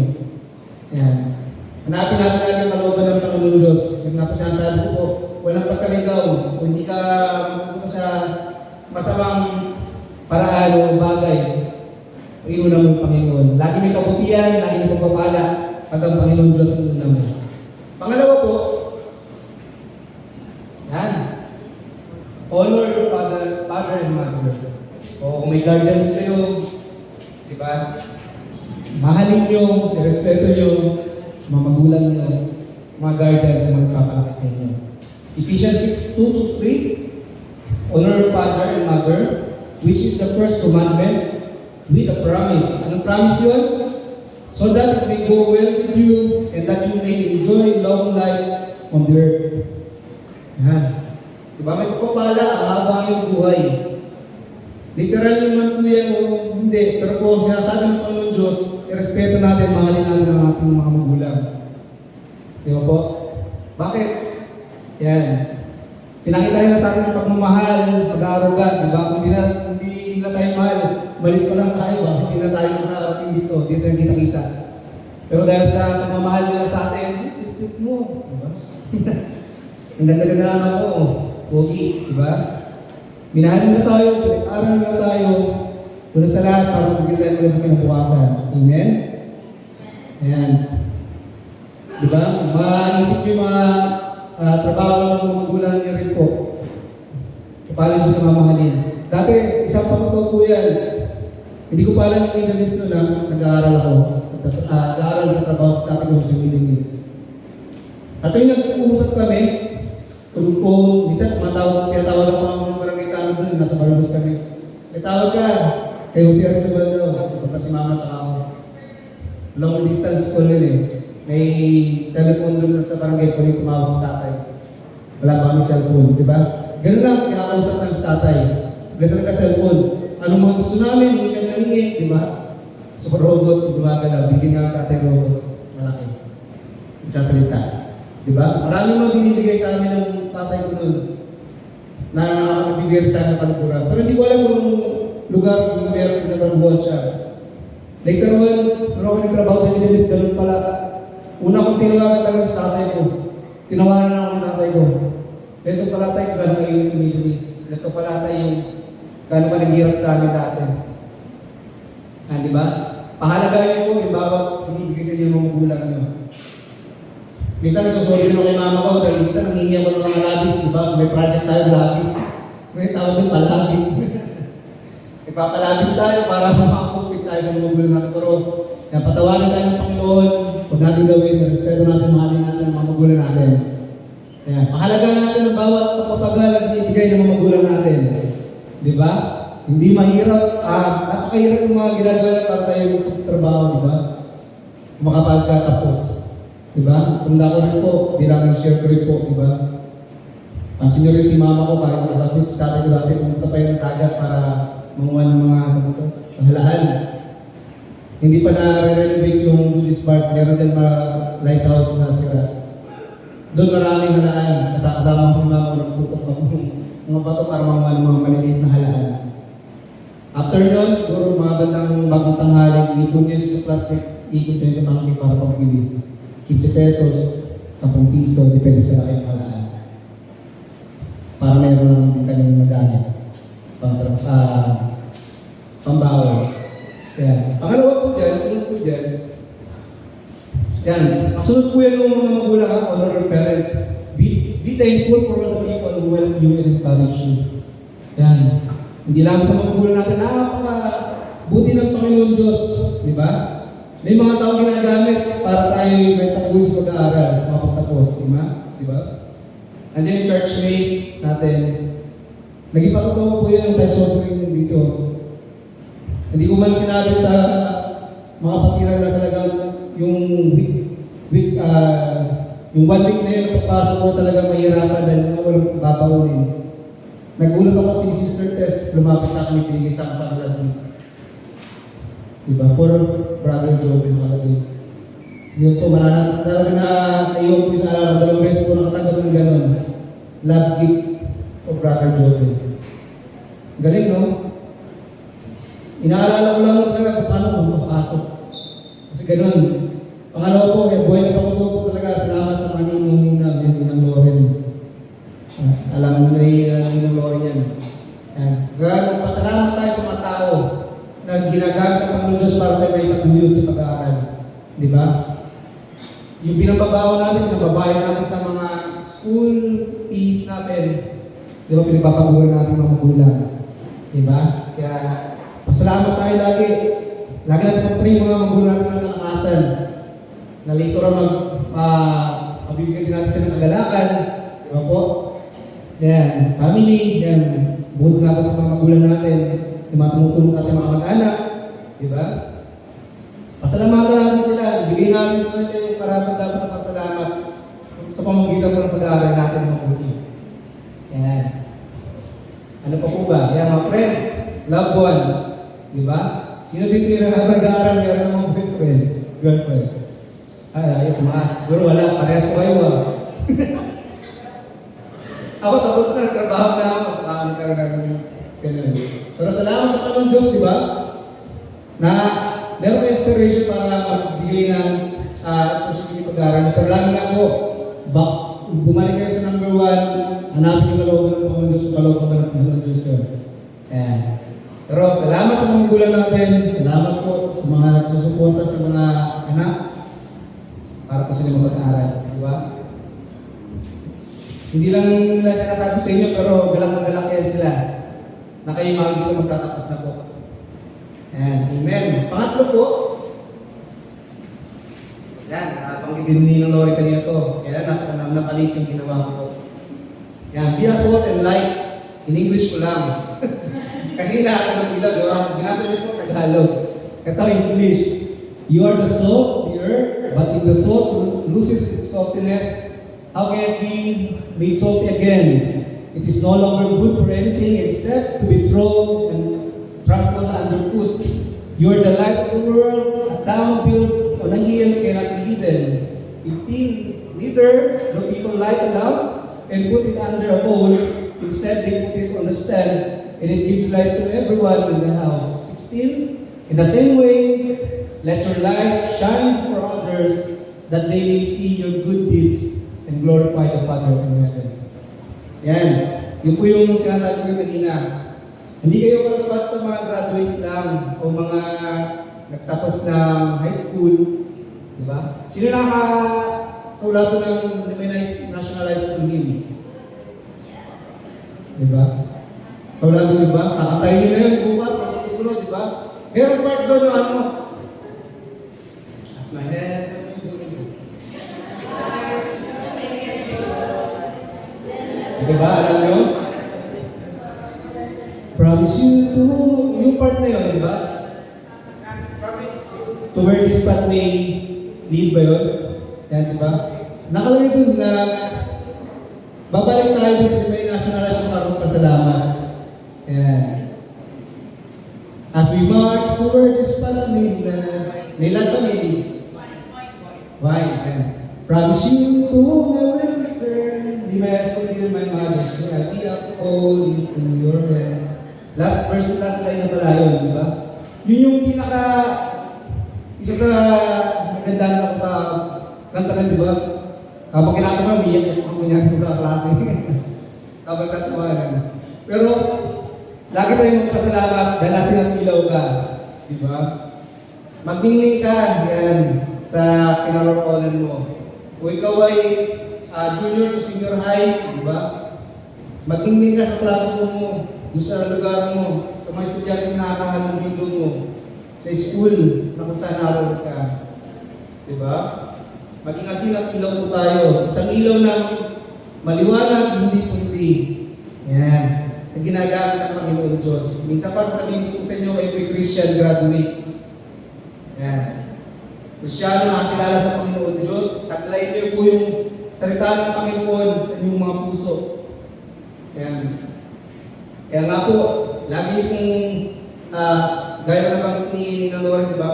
Hanapin natin lagi ang kalooban ng Panginoon Diyos. Yung nga po sinasabi ko po, walang pagkaligaw, o hindi ka magpupunta sa masamang paraan o bagay. Inuna mo yung Panginoon. Lagi may kabutihan, lagi may pagpapala pag ang Panginoon Diyos ang inuna mo. Pangalawa po, honor your father and mother. O kung may guardians kayo, di ba? Mahalin nyo, irespeto nyo, mga magulang nyo, mga guardians yung magpapalaki sa inyo. Ephesians 6:2-3, honor your father and mother, which is the first commandment with a promise. Anong promise yun? So that it may go well with you and that you may enjoy long life on the earth. Diba? May pagpapala, ahaba yung buhay. Literal naman po yan o hindi. Pero po, sinasabi ng Panginoon Diyos, irespeto natin, mahalin natin ang ating mga magulang. Di ba po? Bakit? Yan. Pinakita nila sa atin ng pagmamahal, pag-aaruga, di ba? Kung hindi na tayo mahal, mali pa lang tayo, hindi na tayo makakarating dito, dito yung kita-kita. Pero dahil sa pagmamahal nila sa atin, tit mo, di ba? Ang ganda-ganda na ako, pogi, di ba? Minahal nila tayo, pinag-aral nila tayo, una sa lahat para mabigyan tayo ng magandang kinabukasan. Amen? Ayan. Di ba? Maisip yung mga trabaho ng mga magulang niya rin po. Paano sila mamahalin. Dati, isang patuto po yan. Hindi ko pa alam yung Middle East na lang, nag-aaral ako. Nag-aaral na trabaho sa dati ko sa Middle East. At yung nag-uusap kami, through phone, minsan tinatawag ako ng barangay tanong doon, nasa Barbados kami. May tawag ka, kayo si Arisabal daw, punta si mama tsaka ako. Long distance call yun eh. May telephone doon sa barangay ko rin tumawag sa tatay. Wala pa kami cellphone, di ba? Ganun lang, kinakausap lang sa tatay. Gasa ka cellphone. Anong mga gusto namin, hindi ka na hingi, di ba? So robot, gumagalaw, bigyan nga ng tatay robot. Malaki. Nagsasalita. Di ba? Maraming mga binibigay sa amin ng tatay ko noon na nakakabigay sa amin ng kalukuran. Pero hindi ko alam kung lugar kung meron nagtatrabuhan siya. Later on, meron ako nagtrabaho sa Middle East, ganun pala. Una kong tinawagan talaga sa tatay ko. Tinawagan ako ng tatay ko. Ito pala tayo, gano'n kayo yung Middle East. Ito pala tayo yung gano'n ka naghirap sa amin dati. Di ba? Pahalagahan niyo po yung bawat binibigay sa inyo ng mga magulang niyo. Minsan nagsusorry din ako kay mama ko dahil minsan nangihingi ako ng mga labis, di ba? May project tayo labis. May tawag din palabis. Ipapalabis tayo para makakupit tayo sa mga magulang natin. Pero patawarin tayo ng Panginoon, huwag natin gawin, respeto natin, mahalin natin ang mga magulang natin. Kaya, mahalaga natin ang bawat pagpapagal at binibigay ng mga magulang natin. Di ba? Hindi mahirap, napakahirap ng mga ginagawa para tayo magtrabaho, di ba? Makapagkatapos. Di ba? Tanda ko rin po, bilang share ko rin po, di ba? Pansin nyo rin si mama ko kahit nasa fruits tatay ko dati, pumunta pa yung dagat para manguha ng mga kahalaan. Hindi pa na-renovate yung Judy's Park, meron dyan mga lighthouse na sira. Doon maraming halaan, kasama ko mga nagputok ako ng mga bato para mga maliliit na halaan. After nun, siguro mga bandang bagong tanghali, iipon nyo sa plastic, iipon nyo sa bangke para pagpili. 15 pesos, 10 piso, depende sa laki ng halaan. Para mayroon lang din kanyang magamit. Pambawal. Yan. Pangalawa po dyan, sunod po dyan. Yan. Kasunod po yan ng mga magulang, honor your parents. Be thankful for all the people who help you and encourage you. Yan. Hindi lang sa mga magulang natin, buti ng Panginoon Diyos. Di ba? May mga tao ginagamit para tayo may tapuin sa pag-aaral, mapagtapos. Di ba? Andiyan yung churchmates natin. Naging patotoo po yun, tayo sobrang dito. Hindi ko man sinabi sa mga patiran na talagang yung yung 1 week na yun, pagpasok ko talagang mahirapan dahil walang babaunin. Nagulat ako si Sister Tess, lumapit sa akin, pinigay sa akin para lagi. Diba? Poor Brother Joe, nakalagay. Yun po, talaga na naiwan po sa araw, 2 beses po nakatanggap ng gano'n. Love gift of Brother Joe. Galing, no? Inaalala ko lang talaga paano ko mapapasok. Kasi gano'n. Pangalawa po, buhay na patuto po talaga. Salamat sa maninunina, yun ng Loren. Alam mo na rin ng Loren yan. Gano'n, pasalamat tayo sa mga tao na ginagamit ng Panginoon Diyos para tayo may taguyod sa pag-aaral. Di ba? Yung pinababawa natin, pinababayan natin sa mga school fees natin. Di ba? Pinapapaguran natin mga magulang. Di ba? Kaya, pasalamat tayo lagi. Lagi natin mag-pray mga magulang natin ng kalakasan. Na later on, mabibigyan din natin sa mga kagalakan. Di ba po? Yan, family, yan. Bukod nga po sa mga magulang natin, yung mga tumutulong sa ating mga mag-anak. Di ba? Pasalamatan natin sila. Ibigay natin sa kanila yung karapat dapat na pasalamat sa pamamagitan po ng pag-aaral natin ng mabuti. Yan. Ano pa po ba? Yan mga friends. loved ones. Di ba? Sino dito yung nag-aaral, meron namang boyfriend, girlfriend? Ay, tumaas. Siguro wala, parehas ko kayo ah. Ako tapos na, nagtrabaho na ako, sa kami nagkaroon ng ganun. Pero salamat sa Panginoon Diyos, di ba? Na meron ko inspiration para magbigay ng positive pag-aaral. Pero lagi nga po, bumalik kayo sa number 1, hanapin yung kalooban ng Panginoon Diyos, yung kalooban ng Panginoon Diyos ko. Ayan. Pero salamat sa mga gulang natin, salamat po sa mga nagsusuporta sa mga anak para po sila mag-aaral, di ba? Hindi lang nila sinasabi sa inyo, pero galang na galang kayo sila na kayo makikita magtatapos na po. Ayan, amen. Pangatlo po, yan, banggitin ni ng Lori kanina to. Kaya napalit yung ginawa ko po. Yan, be a salt and light. In English ko lang. Kanina sa Manila, diba? Binasa niyo po, Tagalog. Ito English. You are the salt of the earth, but if the salt loses its saltiness, how can it be made salty again? It is no longer good for anything except to be thrown and trampled underfoot. You are the light of the world. A town built on a hill cannot be hidden. Neither do people light a lamp and put it under a bowl. Instead, they put it on a stand, and it gives light to everyone in the house. 16. In the same way, let your light shine before others, that they may see your good deeds and glorify the Father in heaven. Yan. Yun po yung sinasabi ko kanina. Hindi kayo basta-basta mga graduates lang o mga nagtapos ng high school. Di ba? Sino nakasulato ng National High School Hymn? Di ba? Saulato, di ba? Kakantayin nyo na yun bukas sa susunod, di ba? Meron part doon na ano? As my head, sa mga doon. Di ba? Alam nyo? Promise you to, yung part na yun, di ba? To where this path may lead ba yun? Yan, di ba? Nakalagay dun na babalik tayo dun sa may national para magpasalamat. Yan. As we march toward this path may lead ba may lead? Wine. Yan. Promise you to never return. Di may ask ko din my mother's when I be up all into your hand. Last verse, last line na pala yun, di ba? Yun yung isa sa nagandahan ako sa kanta na, di ba? Habang kinakanta mo, umiyak ako kunyari magkaklase. Habang tatawanan. Pero, lagi tayong magpasalamat dahil nasa ng ilaw ka. Di ba? Magningning ka, yan, sa kinaroroonan mo. Kung ikaw ay junior to senior high, di ba? Magningning ka sa classroom mo, doon sa lugar mo, sa mga estudyante na nakakahalong mo, sa school na kung saan naroon ka. Di ba? Maging asin at ilaw po tayo. Isang ilaw ng maliwanag, hindi pundi. Yan. Ang ginagamit ng Panginoon Diyos. Minsan pa sasabihin ko sa inyo, kayo Christian graduates. Yan. Kristyano nakakilala sa Panginoon Diyos. Taglay niyo po yung salita ng Panginoon sa inyong mga puso. Yan. Kaya nga po, lagi niyo pong gaya na nabanggit ni Lore, di ba?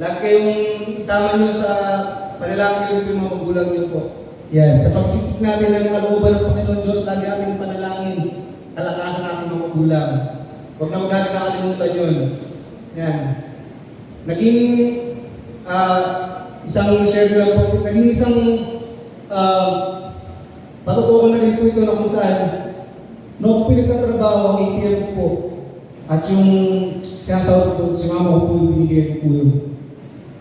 Lagi kayong isama niyo sa panalangin niyo yung mga magulang niyo po. Yan. Sa pagsisik natin ng kalooban ng Panginoon Diyos, lagi natin panalangin, kalakasan natin mga magulang. Huwag na huwag natin kakalimutan yun. Yan. Naging isang share lang po, naging isang patutukan na rin po ito na kung saan no ako pinagtatrabaho ang ATM po at yung sinasawad ko si mama ko po yung binigay ko po yun.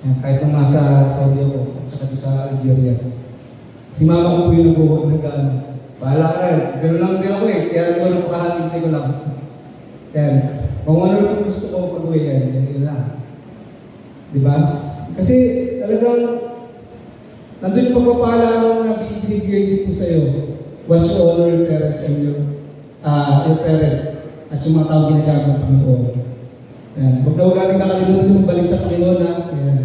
Yan, kahit nang nasa Saudi ako at saka sa Algeria. Si mama ko po yung nag-ano. Bahala ka rin. Gano'n lang din ako eh. Kaya di ko napakasimple ko lang. Yan. Kung ano na po gusto ko pag-uwi yan lang. Diba? Kasi talagang nandun yung pagpapala na binibigay din po sa'yo. Was you honor your parents and your parents at yung mga tao ginagamit ng Panginoon. Yan. Huwag na huwag natin nakalimutan magbalik sa Panginoon na. Yan.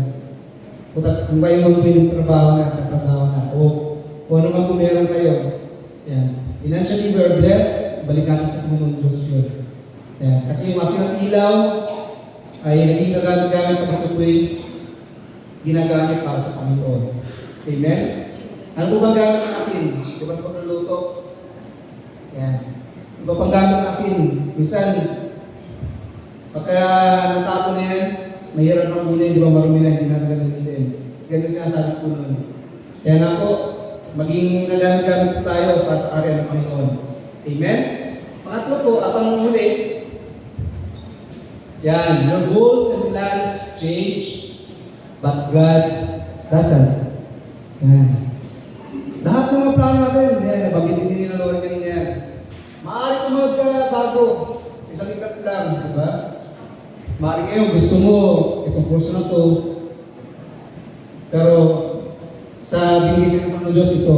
Kung kayo magtrabaho na, o kung ano man kung meron kayo. Yan. Financially, we are blessed. Balik natin sa Panginoon Diyos yun. Yan. Kasi yung asin at ilaw ay naging kagamit-gamit pag ito po'y ginagamit para sa Panginoon. Amen? Ano po bang gamit ng asin? Di ba sa pagluluto? Yan. Iba pang gamit ng asin. Minsan, pagka natapon na yan, mahirap ng kunin, di ba marumi na, hindi natin gagamitin. Ganun sinasabi po nun. Kaya nga po, maging nagamit-gamit po tayo para sa area ng Panginoon. Amen? Pangatlo po, at ang huli, yan, your goals and plans change, but God doesn't. Yan. Lahat ng mga plano natin, yan, nabanggitin din ni Lord kanina yan. Maaari ito magbago. Isang ikat lang, di ba? Maaari ngayon, gusto mo itong kurso na to, pero sa binigisan ng Diyos ito.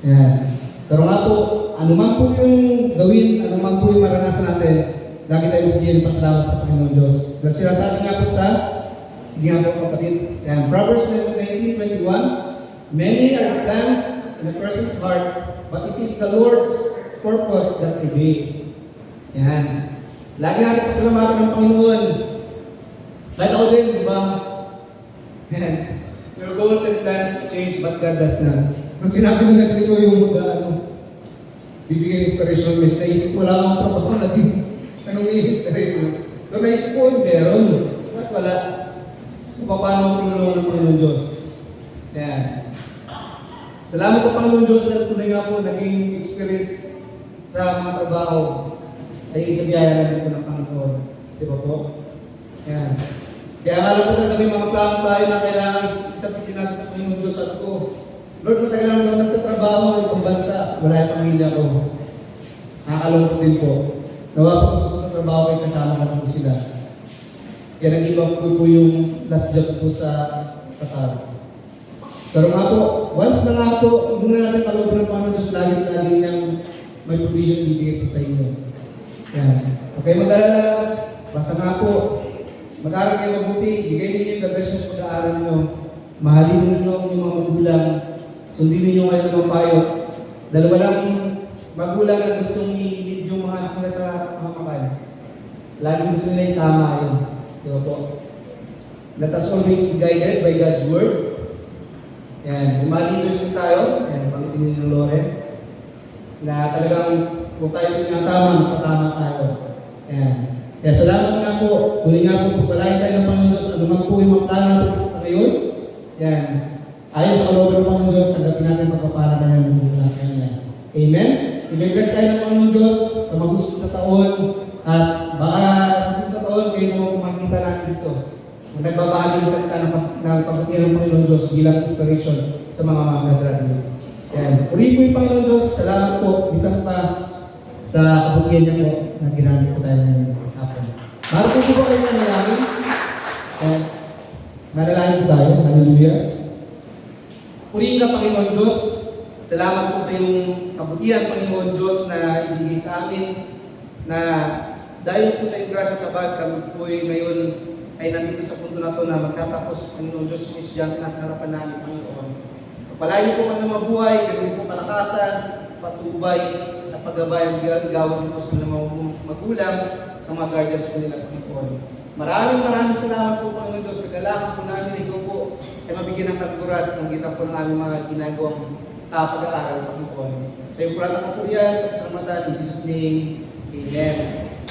Yan. Pero nga po, anuman po yung gawin, anuman po yung maranasan natin, lagi tayo bigyan pasalamat sa Panginoon Diyos. Dahil sinasabi nga po sige nga po kapatid, yan, Proverbs 19:21, many are the plans in a person's heart, but it is the Lord's purpose that prevails. Yan. Lagi natin pasalamatan ng Panginoon. Kahit ako din, di ba? Yan. Your goals and plans change, but God does not. Nung sinabi nung natin ito yung bibigyan inspiration message, naisip ko wala akong trabaho na din. Anong inspiration? Pero naisip ko, meron. Bakit wala? Kung paano ako tinulungan ng Panginoon Diyos. Yan. Salamat sa Panginoon Diyos dahil tunay nga po naging experience sa mga trabaho ay isang biyaya na din po ng Panginoon. Di ba po? Yan. Kaya alam ko talaga may mga plano tayo na kailangan isapitin natin sa Panginoon Diyos. Sabi ko, Lord, matagal lang daw nagtatrabaho itong bansa, wala yung pamilya ko. Nakakalungkot din po. Nawa po sa susunod na trabaho ay kasama na po sila. Kaya nag-iba po yung last job po sa Qatar. Pero nga po, once na nga po, huwag na natin kalooban ng Panginoon Diyos, lagi niyang may provision bibigay po sa inyo. Yan. Okay, mag-alala, basta nga po, mag-aaral kayo mabuti, bigay ninyo yung the best sa pag-aaral nyo, mahalin ninyo ang inyong mga magulang, sundin ninyo ang kanilang payo. Dalawa lang magulang na gustong i-lead yung mga anak nila sa pamamakan. Laging gusto nila yung tama yun. Di ba po? Let us always be guided by God's Word. Yan. Yung mga leaders din tayo, yan, pangitin ninyo ng Loren, na talagang kung tayo pinatama, patama tayo. Yan. Kaya salamat nga po. Tuloy nga po, pagpalain tayo ng Panginoon Diyos. Ano man po yung mga plano natin sa ngayon. Yan. Ayon sa kalooban ng Panginoon Diyos, tanggapin natin pagpapala na ng mula sa Kanya. Amen? I-bless tayo ng Panginoon Diyos sa mga susunod na taon. At baka sa susunod na taon, kayo naman kung makikita natin dito. Kung nagbabahagi ng salita ng pagbutihan ng Panginoon Diyos bilang inspiration sa mga graduates. Yan. Purihin po yung Panginoon Diyos. Salamat po. Bisan pa sa kabutihan niya po na ginamit po tayo ngayon. Marito po ba kayo manalangin? Manalangin po tayo. Hallelujah. Purihin ka, Panginoon Diyos. Salamat po sa iyong kabutihan, Panginoon Diyos, na ibigay sa amin na dahil po sa iyong grasya kabag, kami po ngayon ay nandito sa punto na ito na magtatapos, Panginoon Diyos, yung isyang nasa harapan namin, Panginoon. Pagpalain po kami ng mabuhay, ganoon po kalakasan, patubay, at paggabayan, igawan po sa mga magulang, sa mga guardians po nila, Panginoon. Maraming salamat po, Panginoon Diyos. Kagalakan po namin, ikaw po ay mabigyan ng kagurat sa panggitan po ng aming mga ginagawang pag-aaral, Panginoon. Sa iyong pula ng kapurihan, kapasalamatan, in Jesus' name, Amen.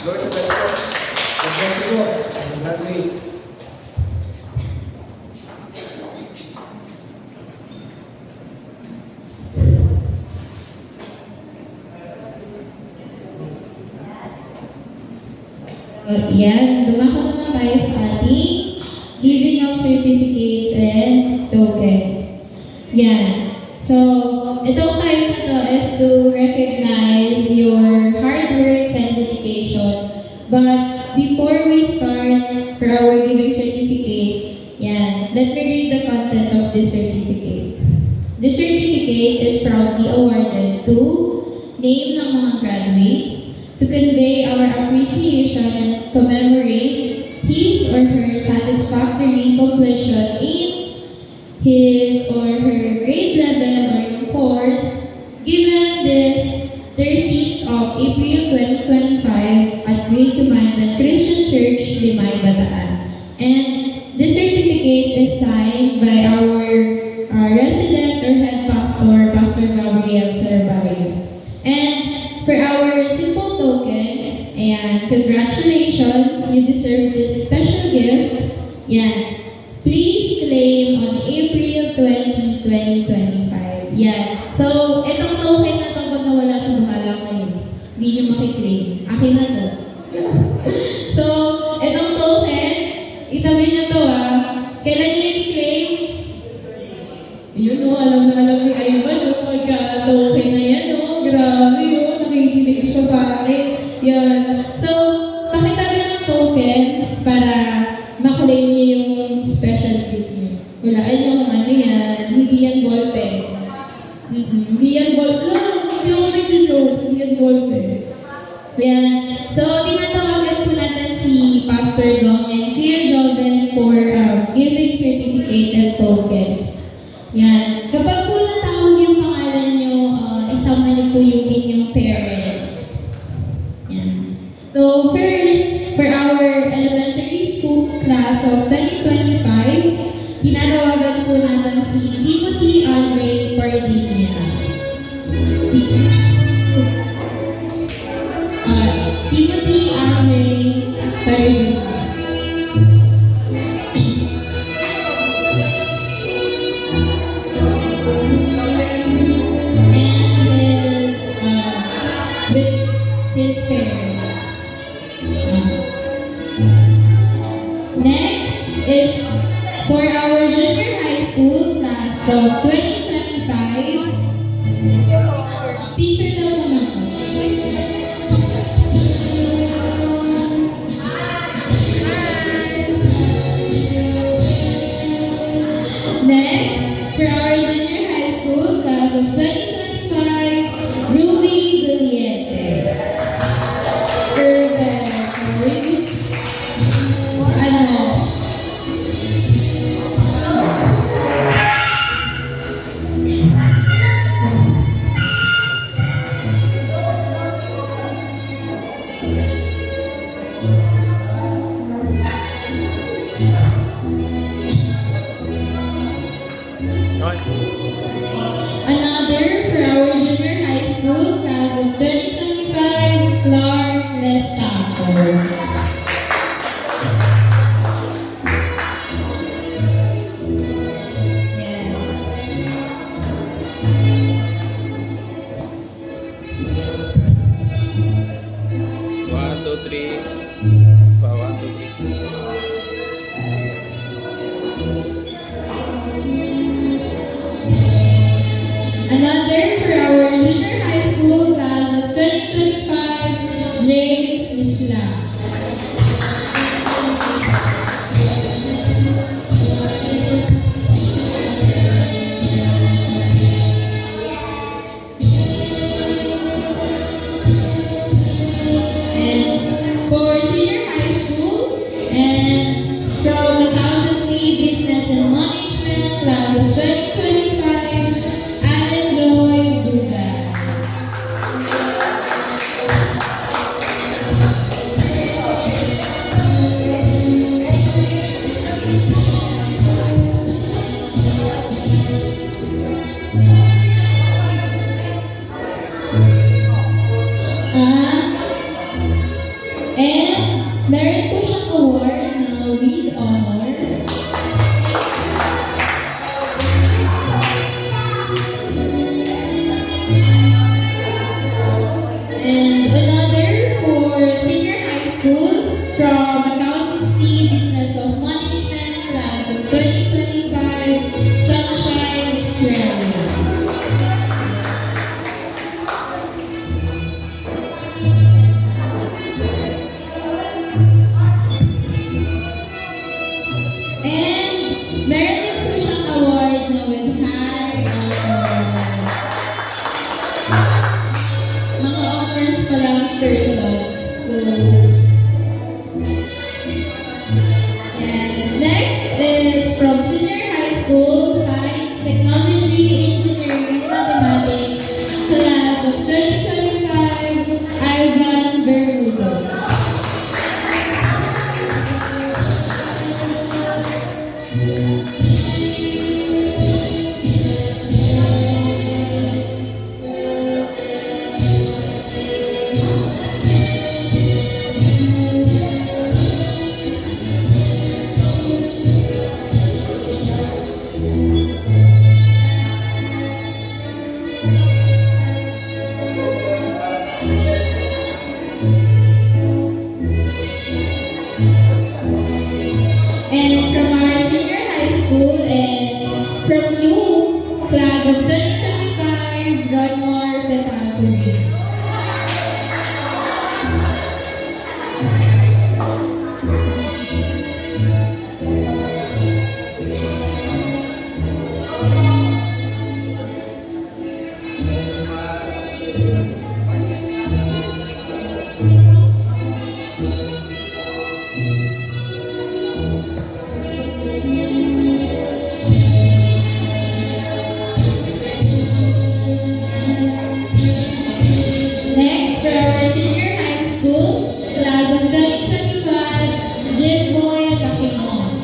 Lord, God bless you po. Graduates. Yan, dumako naman tayo sa ating giving of certificates and tokens. Yan. So, itong time na to is to recognize your hard work and dedication. But before we start for our giving certificate, yan, let me read the content of this certificate. This certificate is proudly awarded to name ng mga graduates, to convey our appreciation and commemorate his or her satisfactory completion in his or her grade level or yung course given this 13th of April 2025 at grade Holy Commandment Christian Church, Limay, Bataan. And this certificate is signed by our resident or head pastor, Pastor Gabriel Cervario. And for our simple tokens, and congratulations, you deserve this special gift. Yan. Please claim on April 20, 2025. Yan. So, itong token na ito, pag nawala ito, bahala kayo. Hindi nyo makiklaim. Akin na to. So, itong token, itabi nyo to Kailan nyo i-claim? Yun alam na alam ni Ivan pagka-token na yan grabe nakikinig siya sa akin. Yan. So, pakitabi ng tokens para maklaim niyo yung special gift niyo. Walaan nyo kung ano yan. Hindi yan ballpen. Hindi yan ballpen. Hindi ako nag-joke. Hindi yan ballpen. Yan. So, tinatawagan po natin si Pastor Dong and Kuya Joven for giving certificate and tokens. Yan. Kapag po natawag yung pangalan nyo, isama nyo po yung inyong parents. Yan. So, first, for our elementary school class of 2025, tinatawagan po natin si Timothy Andre Pardinias. Timothy Andre Pardinias. With his parents. Next is for our junior high school class of 2025. Teacher daw naman po. Next, for our junior high school class of 2025, Ruby Doliente. Perfect. Ruby. Ano? Another for our junior high school class of 2025, Clark Lestator. One, two, three. 1, 2, 3. Another for our junior high school class of 2025, James Misla. And for senior high school, and from accountancy, business and management class of 2025, Alan Joy Duga. And meron po siyang award na with honor. And another for senior high school from accountancy, business of management class of 2025, Sunshine Australia. And meron din po siyang award na with high honor. Mga honors pa lang persons. So, And from our senior high school and from youth class of 2025, Ronmore Fetalguri. Next, for our senior high school, class of 2025, Jimboy Takimon.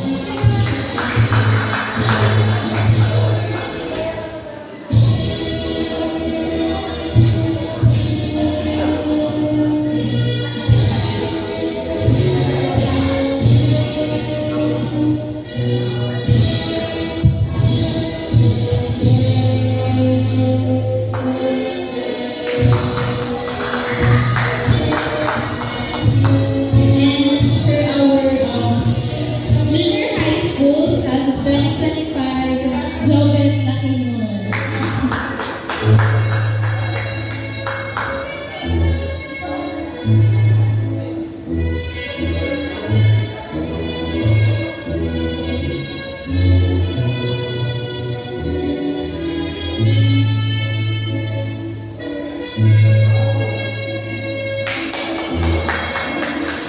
And for our junior high school, class of 2025, Jobet Takimon.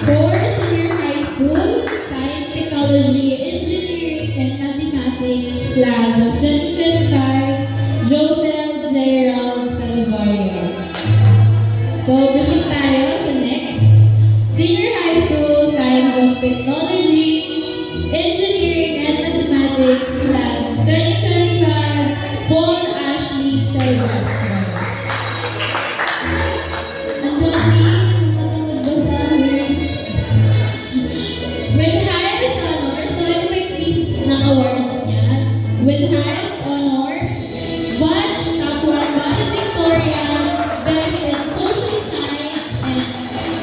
For senior high school, science, technology, engineering, and mathematics class of 2025, Josel Gerald Salivaria. So, proceed tayo sa next. Senior high school, science of technology, engineering, and mathematics class of 2025, Paul Ashley Silvestre. Ang dami, matamad basahin. With highest honor, so ito ba yung list ng awards niya? With highest honor, Batch Kapwa Valedictorian, Best in Social Science, and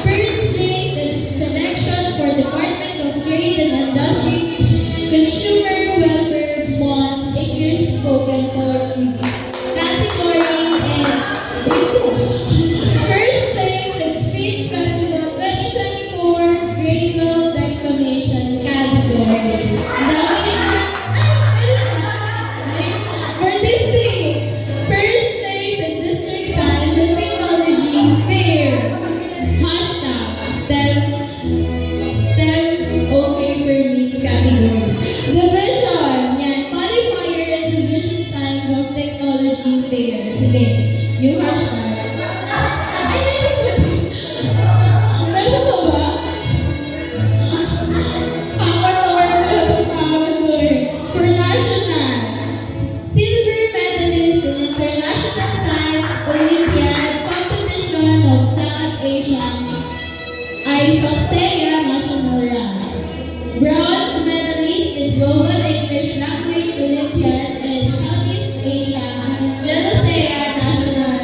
first place in selection for Department of Trade and Industry, Consumer Welfare Month, English Spoken Poetry category, and first place in Speech Festival 2024, Grade 12 Declamation category. Dami! For this thing, first place in District Science and Technology Fair. STEM OK Permits category. Division, yan, qualifier and Division Science of Technology Fair. Sige, yung hashtag. Ay, meron ba din? Meron pa ba? Power pala itong tao na to eh. For national, silver medalist in International Science Olympiad Competition of South Asia, Isosea National Rank. Bronze medalist in Global English Language Olympiad and Southeast Asia, Genosea National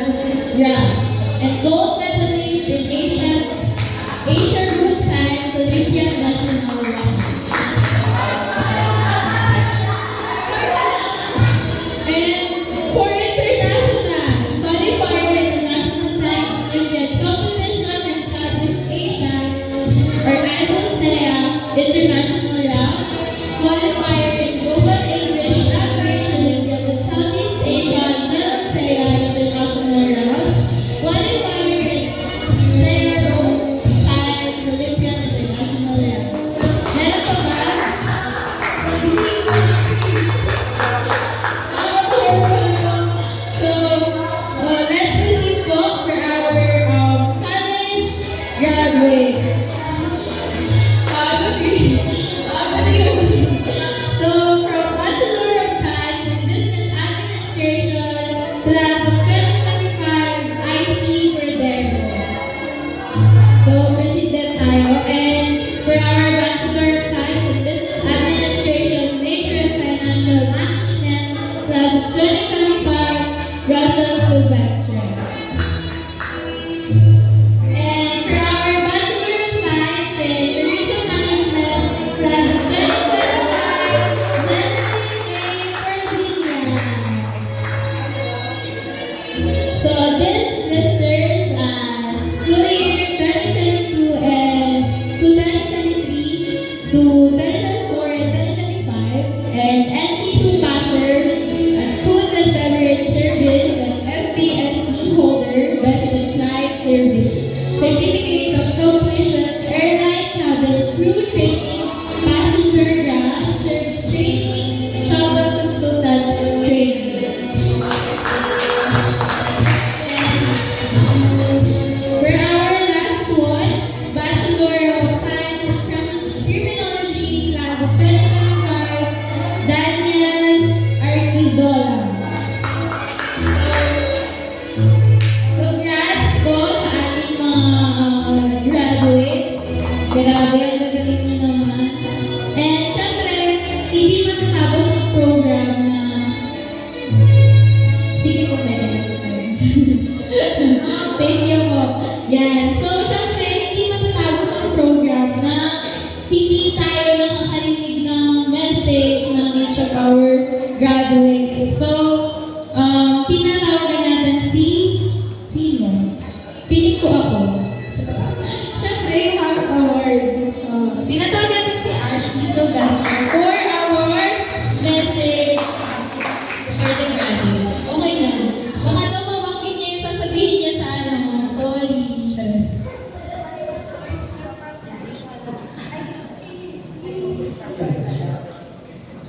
Rank. And gold medalist in Asia Group Science Olympiad National Rank. And for international, qualifier International Science Olympiad Competition in Southeast Asia, or ISOCEA International Rank, qualifier in Global English Language Olympiad in Southeast Asia, GENOCEA International Rank, qualifier in SEA Group Science Olympiad International Rank. Meron pa ba? So, let's proceed po for our college graduates. Pagod eh.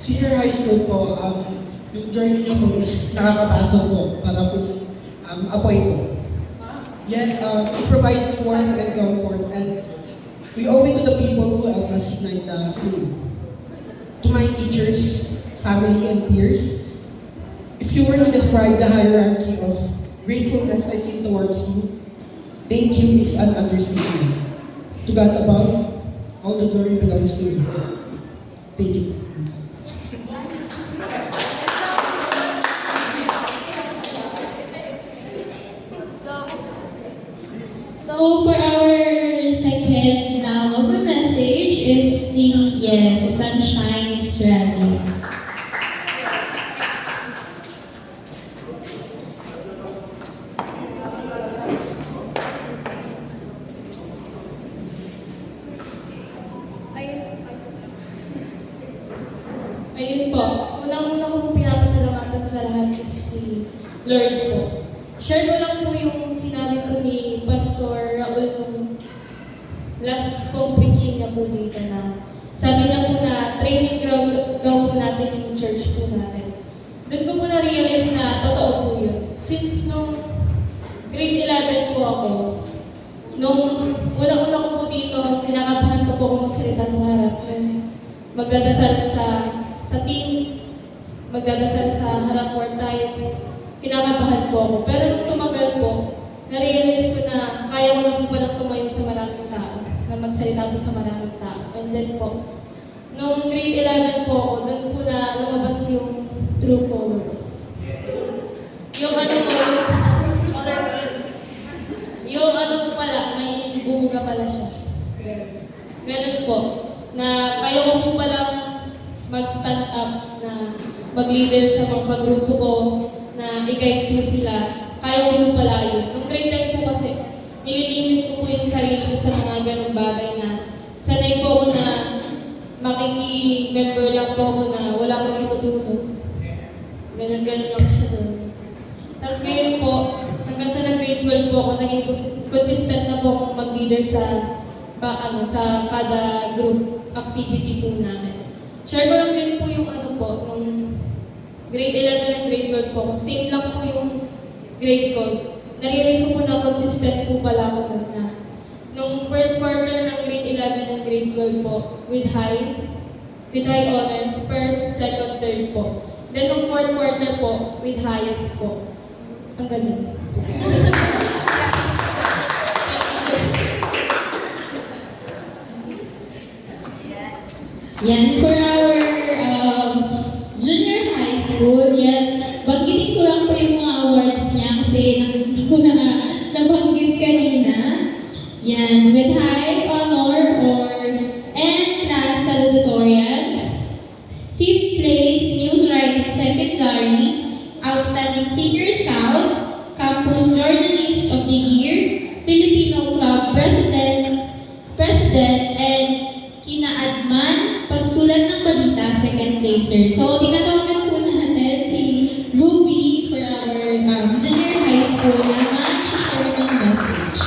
senior high school po, yung journey niyo po is nakakapasok po para po apoy po. Yet, it provides warmth and comfort, and we owe it to the people who help us ignite the flame. To my teachers, family, and peers, if you were to describe the hierarchy of gratefulness I feel towards you, thank you is an understatement. To God above, all the glory belongs to you. Thank you. So for our second now of the message is the Sunshine is Ready. Ayun po, unang-una ko pong pinapasalamatan sa lahat is si Lord po. Share ko lang po yung sinabi po ni Pastor Raul nung last pong preaching niya po dito na sabi niya po na training ground daw po natin yung church po natin. Doon ko po na-realize na totoo po yun. Since nung grade 11 po ako, nung una-una ko po dito, kinakabahan pa po ako magsalita sa harap. Nung magdadasal sa team, magdadasal sa harap for tithes, kinakabahan po ako. Pero nung tumagal po, na-realize ko na kaya ko na po palang tumayo sa maraming tao, na magsalita po sa maraming tao. And then po, nung grade 11 po ako, doon po na lumabas yung true colors. Yung ano po, yung ano po pala, may bumuga pala siya. Ganun po, na kaya ko po palang mag-stand up, na mag-leader sa mga grupo ko, na i-guide po sila. Kaya ko po pala yun. Nung grade 10 po kasi, nililimit ko po yung sarili ko sa mga ganong bagay na sanay po ako na makiki-member lang po ako na wala akong itutulong. Ganun-ganun lang siya doon. Tapos ngayon po, hanggang sa grade 12 po ako, naging consistent na po akong mag-leader sa kada group activity po namin. Share ko lang din po yung ano po, nung grade 11 and grade 12 po ako, same lang po yung grade ko. Na-realize ko po na consistent po pala ako nun na nung first quarter ng grade 11 and grade 12 po, with high honors, first, second, third po. Then nung fourth quarter po, with highest po. Ang galing. Yan, for our junior high school, yan, banggitin ko lang po yung mga awards niya kasi hindi ko na nabanggit kanina. Yan, with high honor and class salutatorian, 5th place news writing secondary, outstanding senior scout, campus journalist of the year, Filipino Club president, and kinaadman, pagsulat ng balita, second placer. So, tinatawagan po natin si Ruby for our junior high school na mag-share ng message.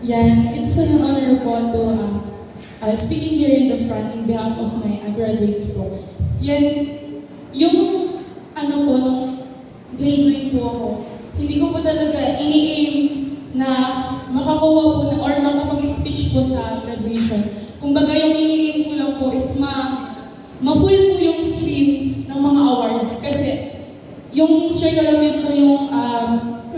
Yan, it's an honor po to speaking here in the front in behalf of my graduates po. Yan, yung ano po, nung grade 9 po ako, hindi ko po talaga ini-aim na makakuha po na, or makapag-speech po sa graduation. Kumbaga yung ini-aim ko lang po is ma-full po yung stream ng mga awards. Kasi yung share ko lang din po yung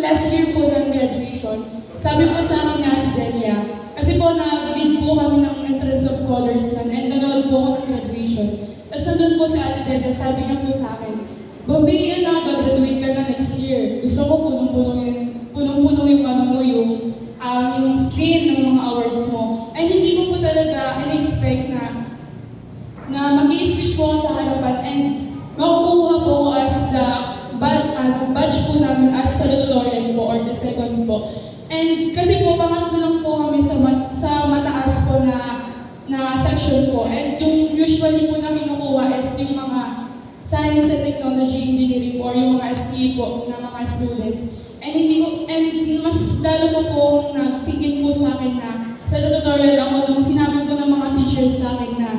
last year po ng graduation, sabi po sa akin ni Ate Delia, kasi po nag-lead po kami ng entrance of colors nun and nanood po ako ng graduation. Tapos nandun po si Ate Delia, sabi niya po sa akin, Bombay, yan na, graduate ka na next year. Gusto ko punong-puno yung ano mo, yung screen ng mga awards mo. And hindi ko po talaga in-expect na mag-i-speech po ako sa harapan and makukuha po ako as the badge po namin as salutatorian po or the second po. And kasi po, pangatlo lang po kami sa mataas po na section po. And yung usually po na kinukuha is yung mga Science and Technology Engineering po or yung mga STE po na mga students. And mas lalo po akong nagsigit po sa akin na sa tutorial ako nung sinabi po ng mga teachers sa akin na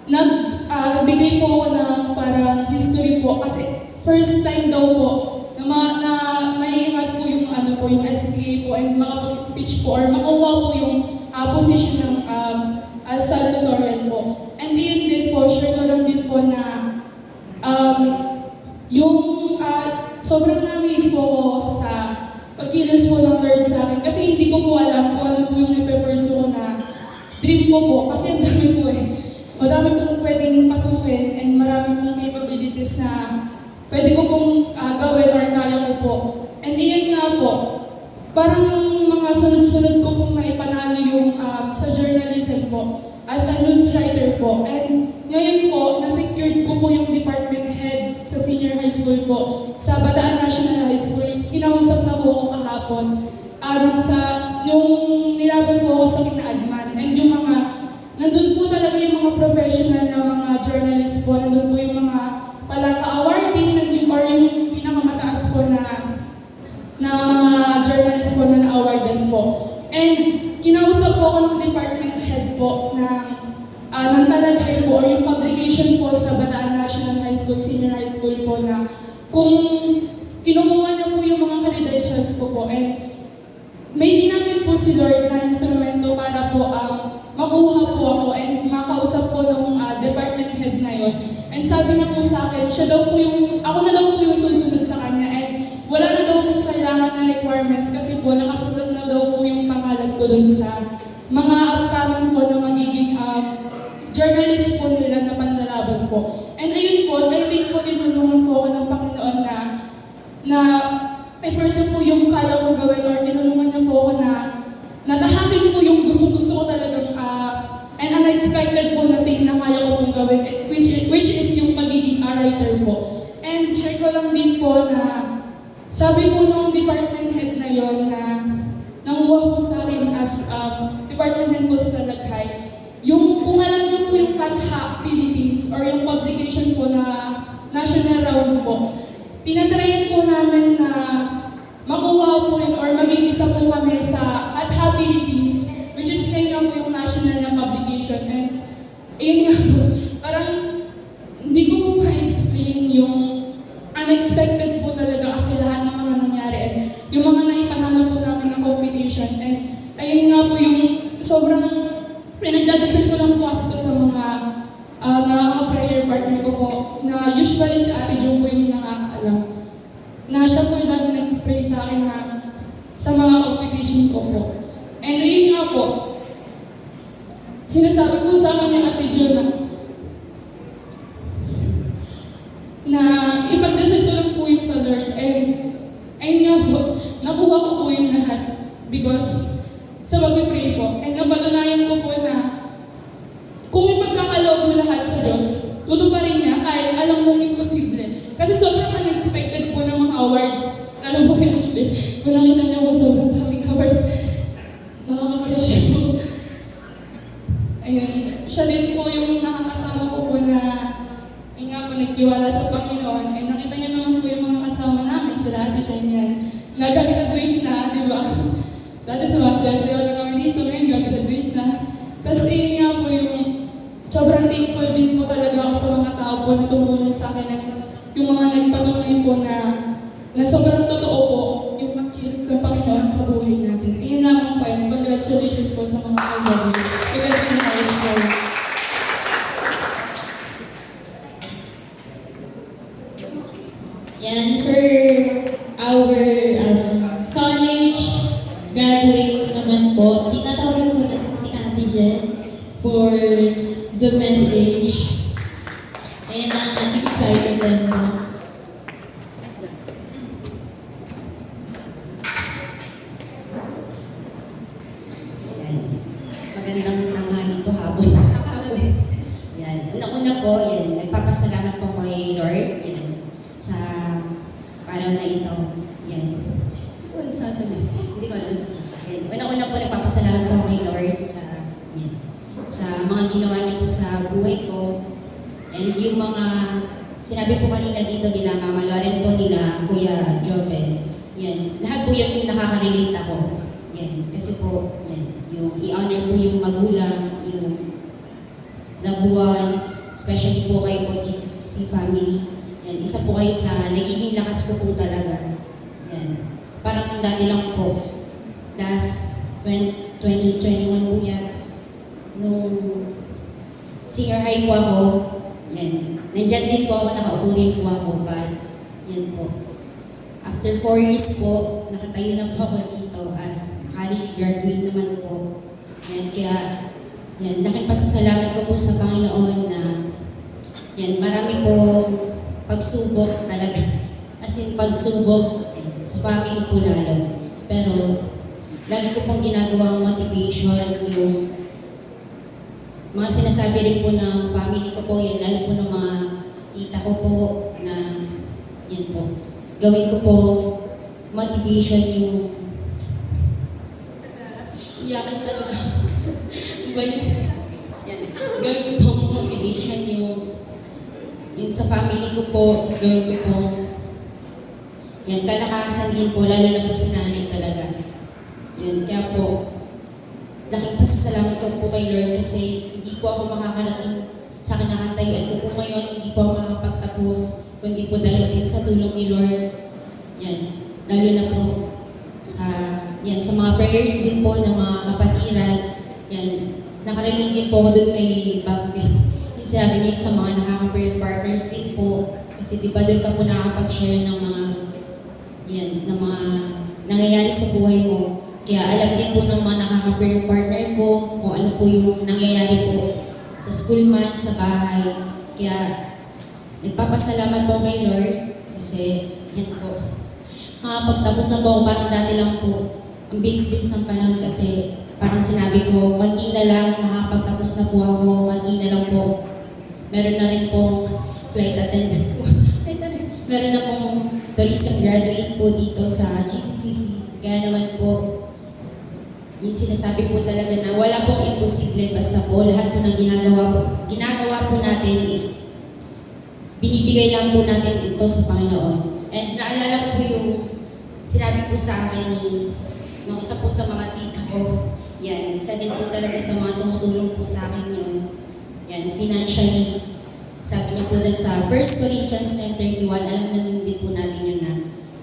nagbigay po ako ng parang history po kasi first time daw po na maiingat po yung yung SPA po and makapag-speech po or makuha po yung position ng sa tutorial po. And yun din po, share ko lang din po na sobrang na-amaze po ako sa pagkilos po ng Lord sa akin kasi hindi ko po alam kung ano po yung ipe-pursue na dream ko po kasi ang dami po Madami pong pwedeng pasukin and marami pong capabilities na pwede ko pong gawin or kaya ko po. And iyan nga po, parang nung mga sunod-sunod ko pong naipanalo yung sa journalism po, as a news writer po. And ngayon po, na-secured ko po yung department head sa senior high school po, sa Bataan National High School. Kinausap na po ako kahapon. Yung nilaban po ako sa kina-adman. And yung mga, nandun po talaga yung mga professional na mga journalist po, nandun po yung mga palaka awardee, nandun or yung pinakamataas po na mga journalist po na na-awardan po. And kinausap po ako ng department head po ng Talaghay po or yung publication po sa Bataan National High School, Senior High School po na kung kinukuha niya po yung mga credentials ko po and may ginamit po si Lord na instrumento para po makuha po ako and makausap po ng department head na yon. And sabi niya po sa akin, ako na daw po yung susunod sa kanya and wala na daw pong kailangan na requirements kasi po nakasulat na daw po yung pangalan ko dun sa mga upcoming po na magiging journalist po nila na panlalaban po. And ayun po, I think po tinulungan po ako ng Panginoon na i-pursue po yung kaya kong gawin or tinulungan niya po ako na natahakin po yung gusto-gusto ko talagang and unexpected po na thing na kaya ko pong gawin which is yung pagiging writer po. And share ko lang din po na sabi po nung department head na yon na nanguha po sa akin as department head po sa Talaghay, yung kung alam niyo po yung Katha Philippines or yung publication po na national round po, tinatrayan po namin na makuha po yun or maging isa po kami sa Katha Philippines, which is ngayon po yung national na publication. And yun nga po, parang hindi ko po ma-explain yung unexpected po talaga kasi lahat ng mga nangyari and yung mga naipanalo po namin na competition. And ayun nga po yung sobrang pinagdadasal ko lang po kasi ito sa mga prayer partner ko po na usually si Ate Jo po yung nakakaalam. Na siya po yung lagi nag-pray sa akin na sa mga competition ko po. And ayun nga po, sinasabi po sa akin ni Ate Jo na ipagdasal ko lang po yun sa Lord. And ayun nga po, nakuha ko po yung lahat because sa pag-pray po. And napatunayan ko po na kung ipagkakaloob mo lahat sa Diyos, tutuparin niya kahit alam mong imposible. Kasi sobrang unexpected po ng mga awards. Alam mo kay Ashley, kung nakita niya po sobrang daming award, nakaka-appreciate po. Ayun, siya din po yung nakakasama ko po na nga po nagtiwala sa Panginoon. And nakita niyo naman po yung mga kasama namin, sila Ate Shine yan. Nag-graduate na, di ba? Dati sa Mascara na kami dito, ngayon nag-graduate na. Tapos ayun nga po yung sobrang thankful din po talaga ako sa mga tao po na tumulong sa akin at yung mga nagpatuloy po na sobrang totoo po yung pagkilos ng Panginoon sa buhay natin. Ayun lamang po yan. Congratulations po sa mga graduates. Congratulations sa high school. Yan, for our college graduates naman po, tinatawag po natin si Ate Jen for the message. Ayan ang ating slide agenda. Magandang tanghali po, hapon. Yan. Una-una po, yan. Nagpapasalamat po kay Lord, yan, sa araw na ito. Yan. Hindi ko alam sasabihin. Yan. Una-una po, nagpapasalamat po kay Lord sa mga ginawa niya po sa buhay ko. And yung mga sinabi po kanina dito nila, Mama Lauren po, nila Kuya Joven, yan, lahat po yung nakaka-relate ako. Yan, kasi po, yan, yung i-honor po yung magulang, yung loved ones, especially po kayo po, GCC family. Yan, isa po kayo sa nagiging lakas ko po talaga. Yan, parang dati lang po, last 2021 po yan, nung senior high po ako, yan, nandyan din po ako, nakaupo rin po ako, but yan po. After 4 years po, nakatayo na po ako dito as college graduate naman po. Yan, kaya yan, laking pasasalamat ko po sa Panginoon na yan, marami po pagsubok talaga. As in, pagsubok sa family po lalo. Pero, lagi ko pong ginagawang motivation yung mga sinasabi rin po ng family ko po, yan, lalo po ng mga tita ko po na yan po. Gawin ko po motivation yung iyakan talaga. Yan. Gawin ko po motivation yung sa family ko po, gawin ko po yan, kalakasan din po, lalo na po sa nanay talaga. Yan, kaya po, laking pasasalamat ko po kay Lord kasi hindi po ako makakarating sa kinakatayuan ko po ngayon, hindi po ako makakapagtapos, kundi po dahil din sa tulong ni Lord. Yan, lalo na po sa mga prayers din po ng mga kapatiran. Yan, nakarelate din po ako doon kay Bambi. Yung sinabi niya sa mga nakaka-prayer partners din po, kasi di ba doon ka po nakakapag-share ng mga nangyayari sa buhay mo. Kaya alam din po ng mga nakaka-prayer partner ko kung ano po yung nangyayari po sa school man, sa bahay. Kaya nagpapasalamat po kay Lord kasi yan po. Makapagtapos na po ako, parang dati lang po. Ang bilis-bilis ng panahon kasi parang sinabi ko, konti na lang, makapagtapos na po ako, konti na lang po. Meron na rin po flight attendant. Meron na pong tourism graduate po dito sa GCCC. Kaya naman po, yung sinasabi po talaga na wala pong imposible, basta po lahat po ng ginagawa po natin is binibigay lang po natin ito sa Panginoon. And naalala ko po yung sinabi po sa akin ng isa po sa mga tita ko, yan, isa din po talaga sa mga tumutulong po sa akin yun. Yan, financially. Sabi niya po dun sa 1 Corinthians 9:31, alam na din po natin yun na,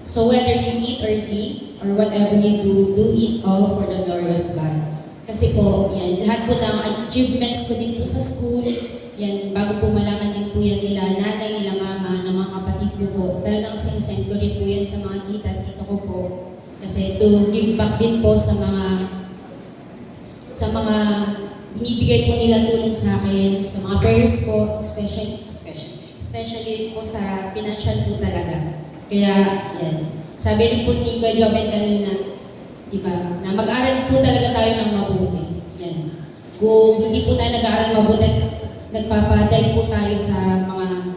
so whether you eat or drink, or whatever you do, do it all for the glory of God. Kasi po, yan, lahat po ng achievements ko din po sa school, yan, bago po malaman din po yan nila nanay, nila mama, ng mga kapatid ko po, talagang sinsend ko rin po yan sa mga tita at tito ko po. Kasi to give back din po sa mga binibigay po nila tulong sa akin, sa mga prayers ko, especially po sa financial po talaga. Kaya, yan. Sabi rin po ni Kuya Joven kanina, diba, na mag-aral po talaga tayo ng mabuti. Yan. Kung hindi po tayo nag-aaral mabuti, nagpapaday po tayo sa mga,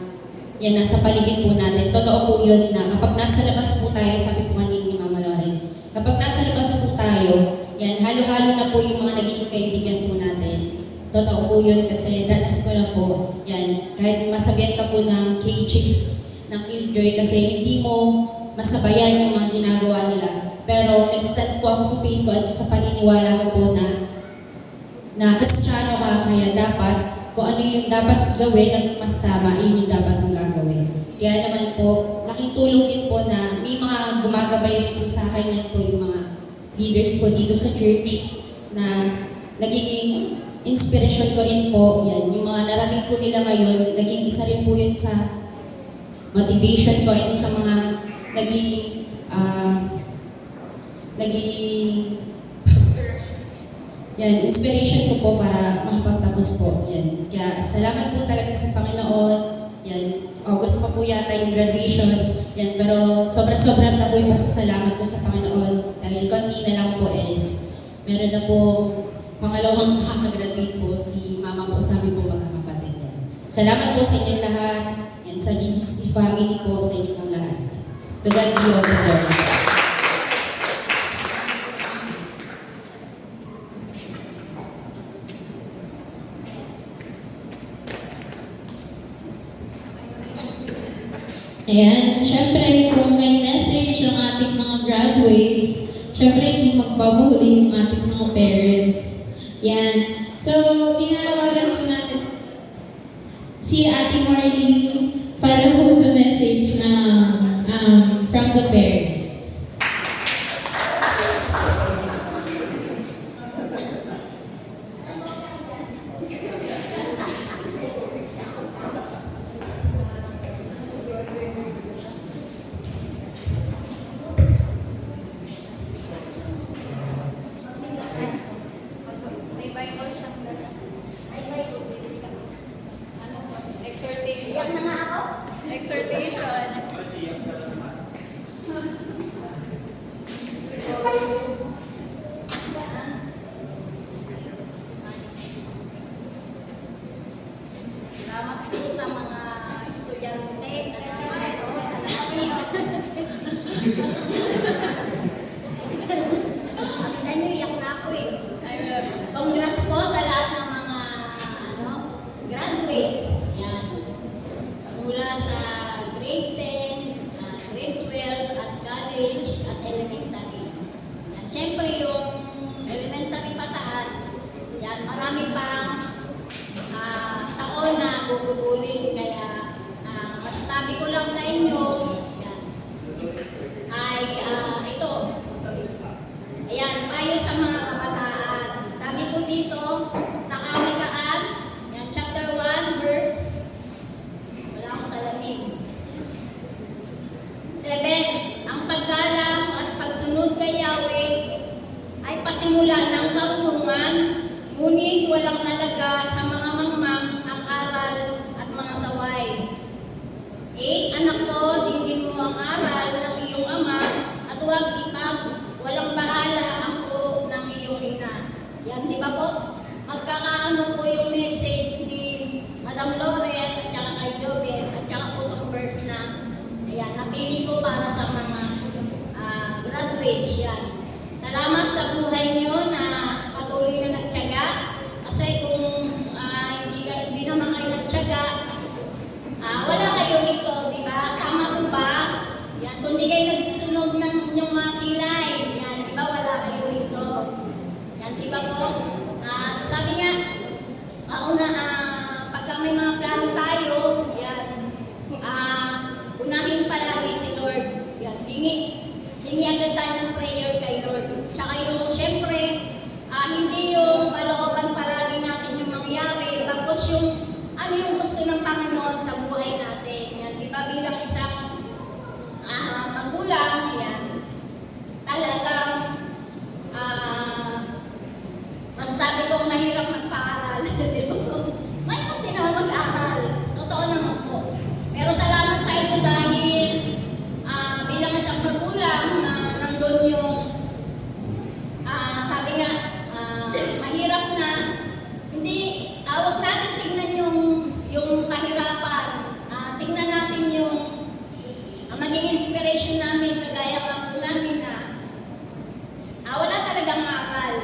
yan, nasa paligid po natin. Totoo po yun na kapag nasa labas po tayo, sabi po kanina ni Mama Lauren, kapag nasa labas po tayo, yan, halo-halo na po yung mga naging kaibigan po natin. Totoo po yun kasi danas ko lang po, yan, kahit masabihan ka po ng Killjoy kasi hindi mo masabayan yung mga ginagawa nila. Pero nag-stand po ako sa faith ko at sa paniniwala ko po na Kristiyano ka, kaya dapat kung ano yung dapat gawin at mas tama, yun yung dapat mong gagawin. Kaya naman po, laking tulong din po na may mga gumagabay rin po sa akin yan po yung mga leaders po dito sa church na nagiging inspiration ko rin po. Yan, yung mga narating po nila ngayon, naging isa rin po yun sa motivation ko, yun sa mga naging yan, inspiration ko po para makapagtapos po. Yan. Kaya salamat po talaga sa Panginoon. Yan, August pa po yata yung graduation. Yan, pero sobra-sobra na po yung pasasalamat ko sa Panginoon dahil konti na lang po is meron na po pangalawang makakagraduate po si mama po sa amin po magkakapatid. Yan. Salamat po sa inyong lahat. Yan, sa GCC family po, sa inyong lahat. To God be all the glory. Ayan, syempre kung may message ang ating mga graduates, syempre hindi magpapahuli yung ating mga parents. Yan. So, tinatawagan po natin si Ate Marlene para po sa message na from the parents. May Bible siyang dala. Ay, Bible. Bibili ka. Ano po? Exhortation. Iyak na nga ako. Exhortation. Salamat po sa mga estudyante. Sa inyo, iyak na ako eh. Congrats po sa lahat ng mga graduates. Yan. Mula sa grade 10, grade 12, at college, at elementary. Yan. Siyempre yung elementary pataas, yan, marami pang taon na gugugulin. Kaya masasabi ko lang sa inyo, yan, ay ito. Ayan, payo sa mga kabataan. Sabi po dito, sa Kawikaan, yan, chapter 1, verse, wala akong salamin. 7, ang paggalang at pagsunod kay Yahweh ay pasimula ng karunungan, ngunit walang halaga sa mga mangmang ang aral at mga saway. 8, anak ko, dinggin mo ang aral ng iyong ama at huwag walang bahala ang turo ng iyong ina. Yan, di ba po? Magkakaano po yung message ni Madam Loren at saka kay Joven at saka po itong verse na ayan, napili ko para sa mga graduates yan. Salamat sa buhay nyo na patuloy na nagtiyaga. Kasi kung hindi naman kayo nagtiyaga, wala kayo dito, di ba? Tama po ba? Yan, kung di kayo nagsusunod ng inyong mga kilay, yan, di ba wala kayo dito? Yan, di ba po? Sabi nga, pagka may mga plano tayo, yan, unahin palagi si Lord. Yan, hingi agad tayo ng prayer kay Lord. Tsaka yung, syempre, hindi yung kalooban palagi natin yung mangyari, bagkus yung ano yung gusto ng Panginoon sa buhay natin. Yan, di ba bilang isang magulang, yan, talagang masasabi kong mahirap magpaaral. Mahirap din naman mag-aral. Totoo naman po. Pero salamat sa inyo dahil bilang isang magulang na nandun yung sabi nga, mahirap na hindi, huwag natin tingnan yung kahirapan. Tingnan natin yung maging inspiration namin, kagaya nga po namin na wala talagang aral.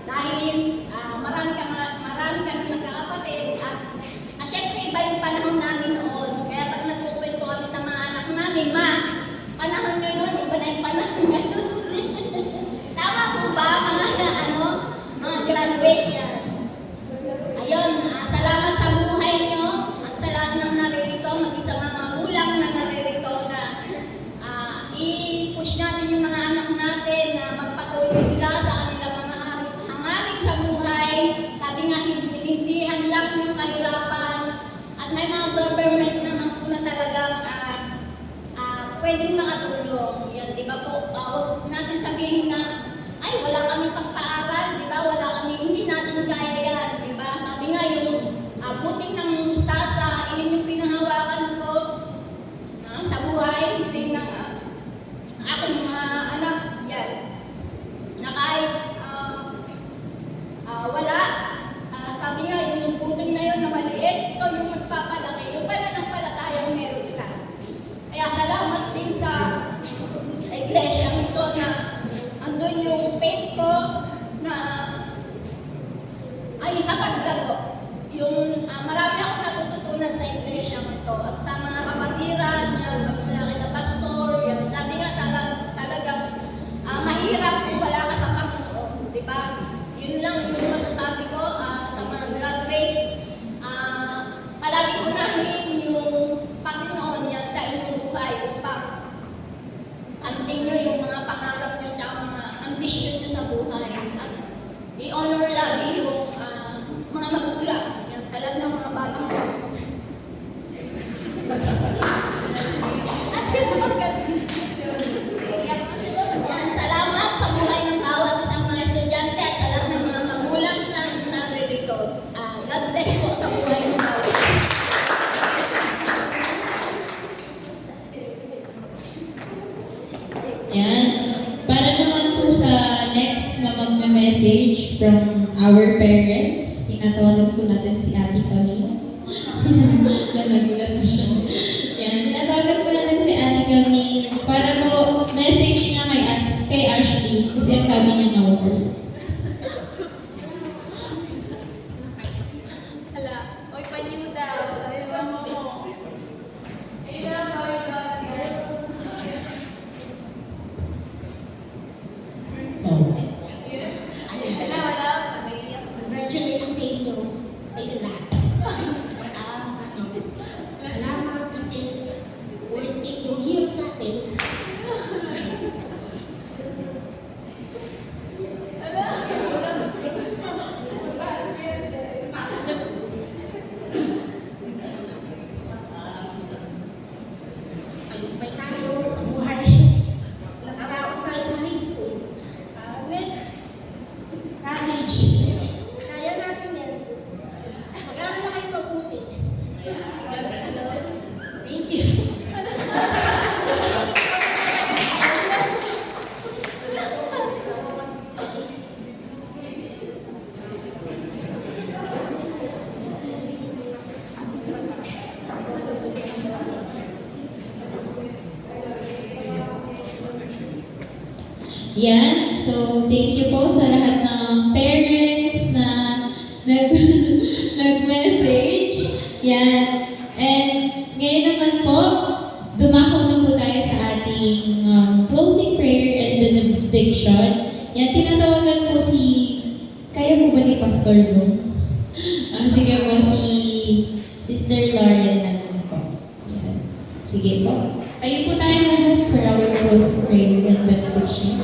Dahil marami kami magkakapatid at syempre iba yung panahon namin noon. Kaya pag nagkukwento kami sa mga anak namin, panahon nyo yun, iba na yung panahon ngayon. Tama po ba mga graduate yan? Ayun, salamat sa buhay nyo at sa lahat ng naririto, maging sa mga magulang na naririto na i-push natin yung mga anak natin na magpatuloy sila sa kanilang mga hangarin sa buhay. Sabi nga, hindi hanlap yung kahirapan at may mga government naman po na talagang pwedeng makatulong. Yan, di ba po? Huwag natin sabihin na, ay, wala kami pagpaaral, di ba? Wala kami, hindi natin kaya yan, di ba? Sabi nga, yung buting ng mustasa, yun yung pinahawakan ko sa buhay, buting ng aking mga anak, yan. Na kahit wala, sabi nga, yung buting na yun na maliit, ikaw yung magpapalaki, yung pananampalatayang meron ka. Kaya salamat din sa iglesia ito na andun yung faith ko na ay sa paglago. Yung marami akong natututunan sa iglesia laging unahin yung Panginoon yan sa inyong buhay upang kamtin nyo yung mga pangarap nyo at mga ambisyon nyo sa buhay. At i-honor lagi yung mga magulang yan, sa lahat ng mga batang mo. At siyempre, yan, salamat sa buhay ng bawat isang mga estudyante at sa lahat ng mga magulang na naririto. God bless po sa buhay ng bawat isa. Yan. Para naman po sa next na magme-message from our parents, tinatawagan po natin si Ate Camille. Nagulat mo siya. Yan. Tinatawagan po natin si Ate Camille para po message niya kay Ashley kasi ang tabi niya na words. Hala, oy, panyo daw. Ayaw mo mo. Ayaw, Congratulations sa inyo. Sa inyo lahat. Salamat kasi worth it yung hirap natin. Tagumpay tayo sa buhay. Nakaraos tayo sa high school. Next, college. Kaya natin yan. Mag-aaral na kayo mabuti. Thank you. Yan. So, thank you po sa lahat ng parents na nag-message. Yan. And ngayon naman po, dumako na po tayo sa ating closing prayer and benediction. Yan, tinatawagan po si... Kaya po ba ni Pastor Bo? Sige po, si Sister Lauren na lang po. Yan. Sige po. Tayo po tayong lahat for our closing prayer and benediction.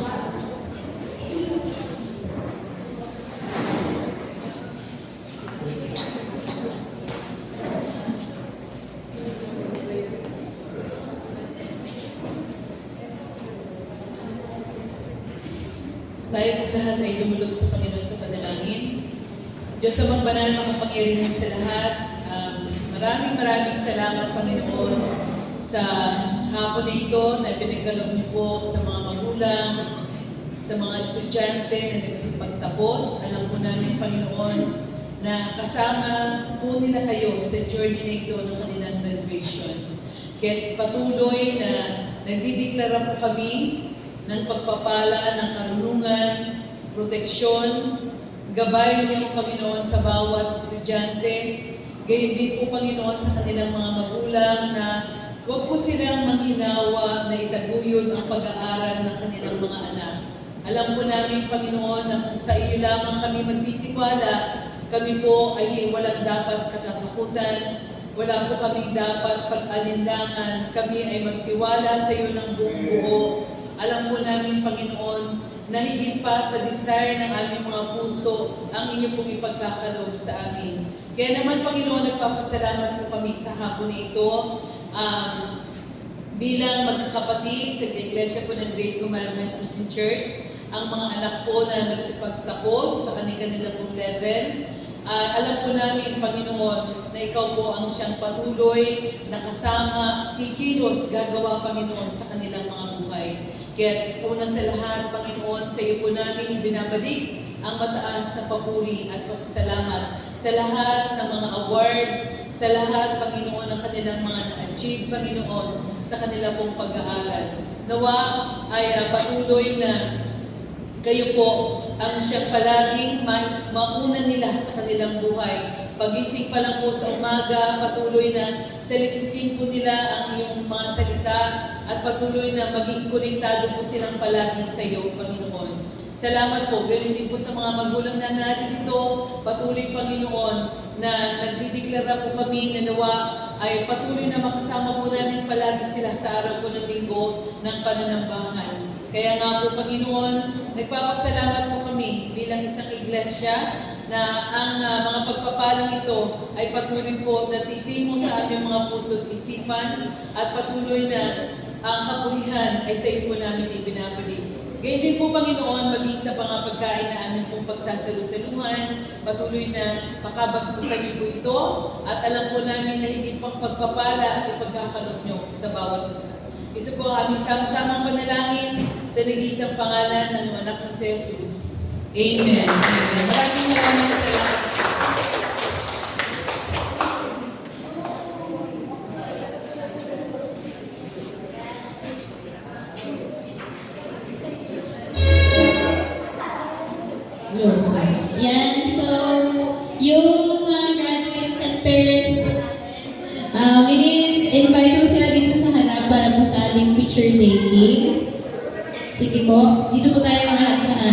Tayo po lahat ay dumulog sa Panginoon sa panalangin. Diyos ang magbanal, makapangyarihan sa lahat. Maraming salamat, Panginoon, sa hapon na ito na pinagkaloob niyo po sa mga magulang, sa mga estudyante na nagsipagtapos. Alam po namin, Panginoon, na kasama po nila kayo sa journey na ito ng kanilang graduation. Kaya patuloy na nagdideklara po kami ng pagpapala, ng karunungan, proteksyon, gabay niyo, Panginoon, sa bawat estudyante. Gayon din po, Panginoon, sa kanilang mga magulang na huwag po silang manghinawa na itaguyod ang pag-aaral ng kanilang mga anak. Alam po namin, Panginoon, na kung sa iyo lamang kami magtitiwala, kami po ay walang dapat katatakutan, wala po kami dapat pag-alinlangan, kami ay magtiwala sa iyo ng buong buo. Alam po namin, Panginoon, na higit pa sa desire ng aming mga puso ang inyo pong ipagkakaloob sa amin. Kaya naman, Panginoon, nagpapasalamat po kami sa hapon na ito bilang magkakapatid sa Iglesia po ng Great Commandment Christian Church, ang mga anak po na nagsipagtapos sa kanila pong level. Alam po namin, Panginoon, na ikaw po ang siyang patuloy na kasama, kikilos, gagawa, Panginoon, sa kanilang mga buhay. Kaya una sa lahat, Panginoon, sa iyo po namin ibinabalik ang mataas na papuri at pasasalamat sa lahat ng mga awards, sa lahat, Panginoon, ng kanilang mga na-achieve, Panginoon, sa kanilang pong pag-aaral. Nawa ay patuloy na kayo po ang siyang palaging mauna nila sa kanilang buhay. Pagising pa lang po sa umaga, patuloy na saliksikin po nila ang iyong mga salita at patuloy na maging konektado po silang palagi sa iyo, Panginoon. Salamat po. Ganun din po sa mga magulang na narito. Patuloy, Panginoon, na nagdideklara po kami na nawa ay patuloy na makasama po namin palagi sila sa araw po ng linggo ng pananambahan. Kaya nga po, Panginoon, nagpapasalamat po kami bilang isang iglesia na ang mga pagpapalang ito ay patuloy po natitimo sa aming mga puso at isipan at patuloy na ang kapurihan ay sa iyo po namin ibinabalik. Gayun din po, Panginoon, maging sa mga pagkain na aming pong pagsasalusaluhan, patuloy na makabasbasan niyo po ito at alam po namin na hindi pang pagpapala ay pagkakalot niyo sa bawat isa. Ito po ang aming sama-samang panalangin sa nag-iisang pangalan ng anak ni Jesus. Amen. Amen. Maraming salamat. Yan, so, yung mga graduates and parents po natin, invite po sila dito sa harap para po sa ating picture taking. Sige po, dito po tayo mga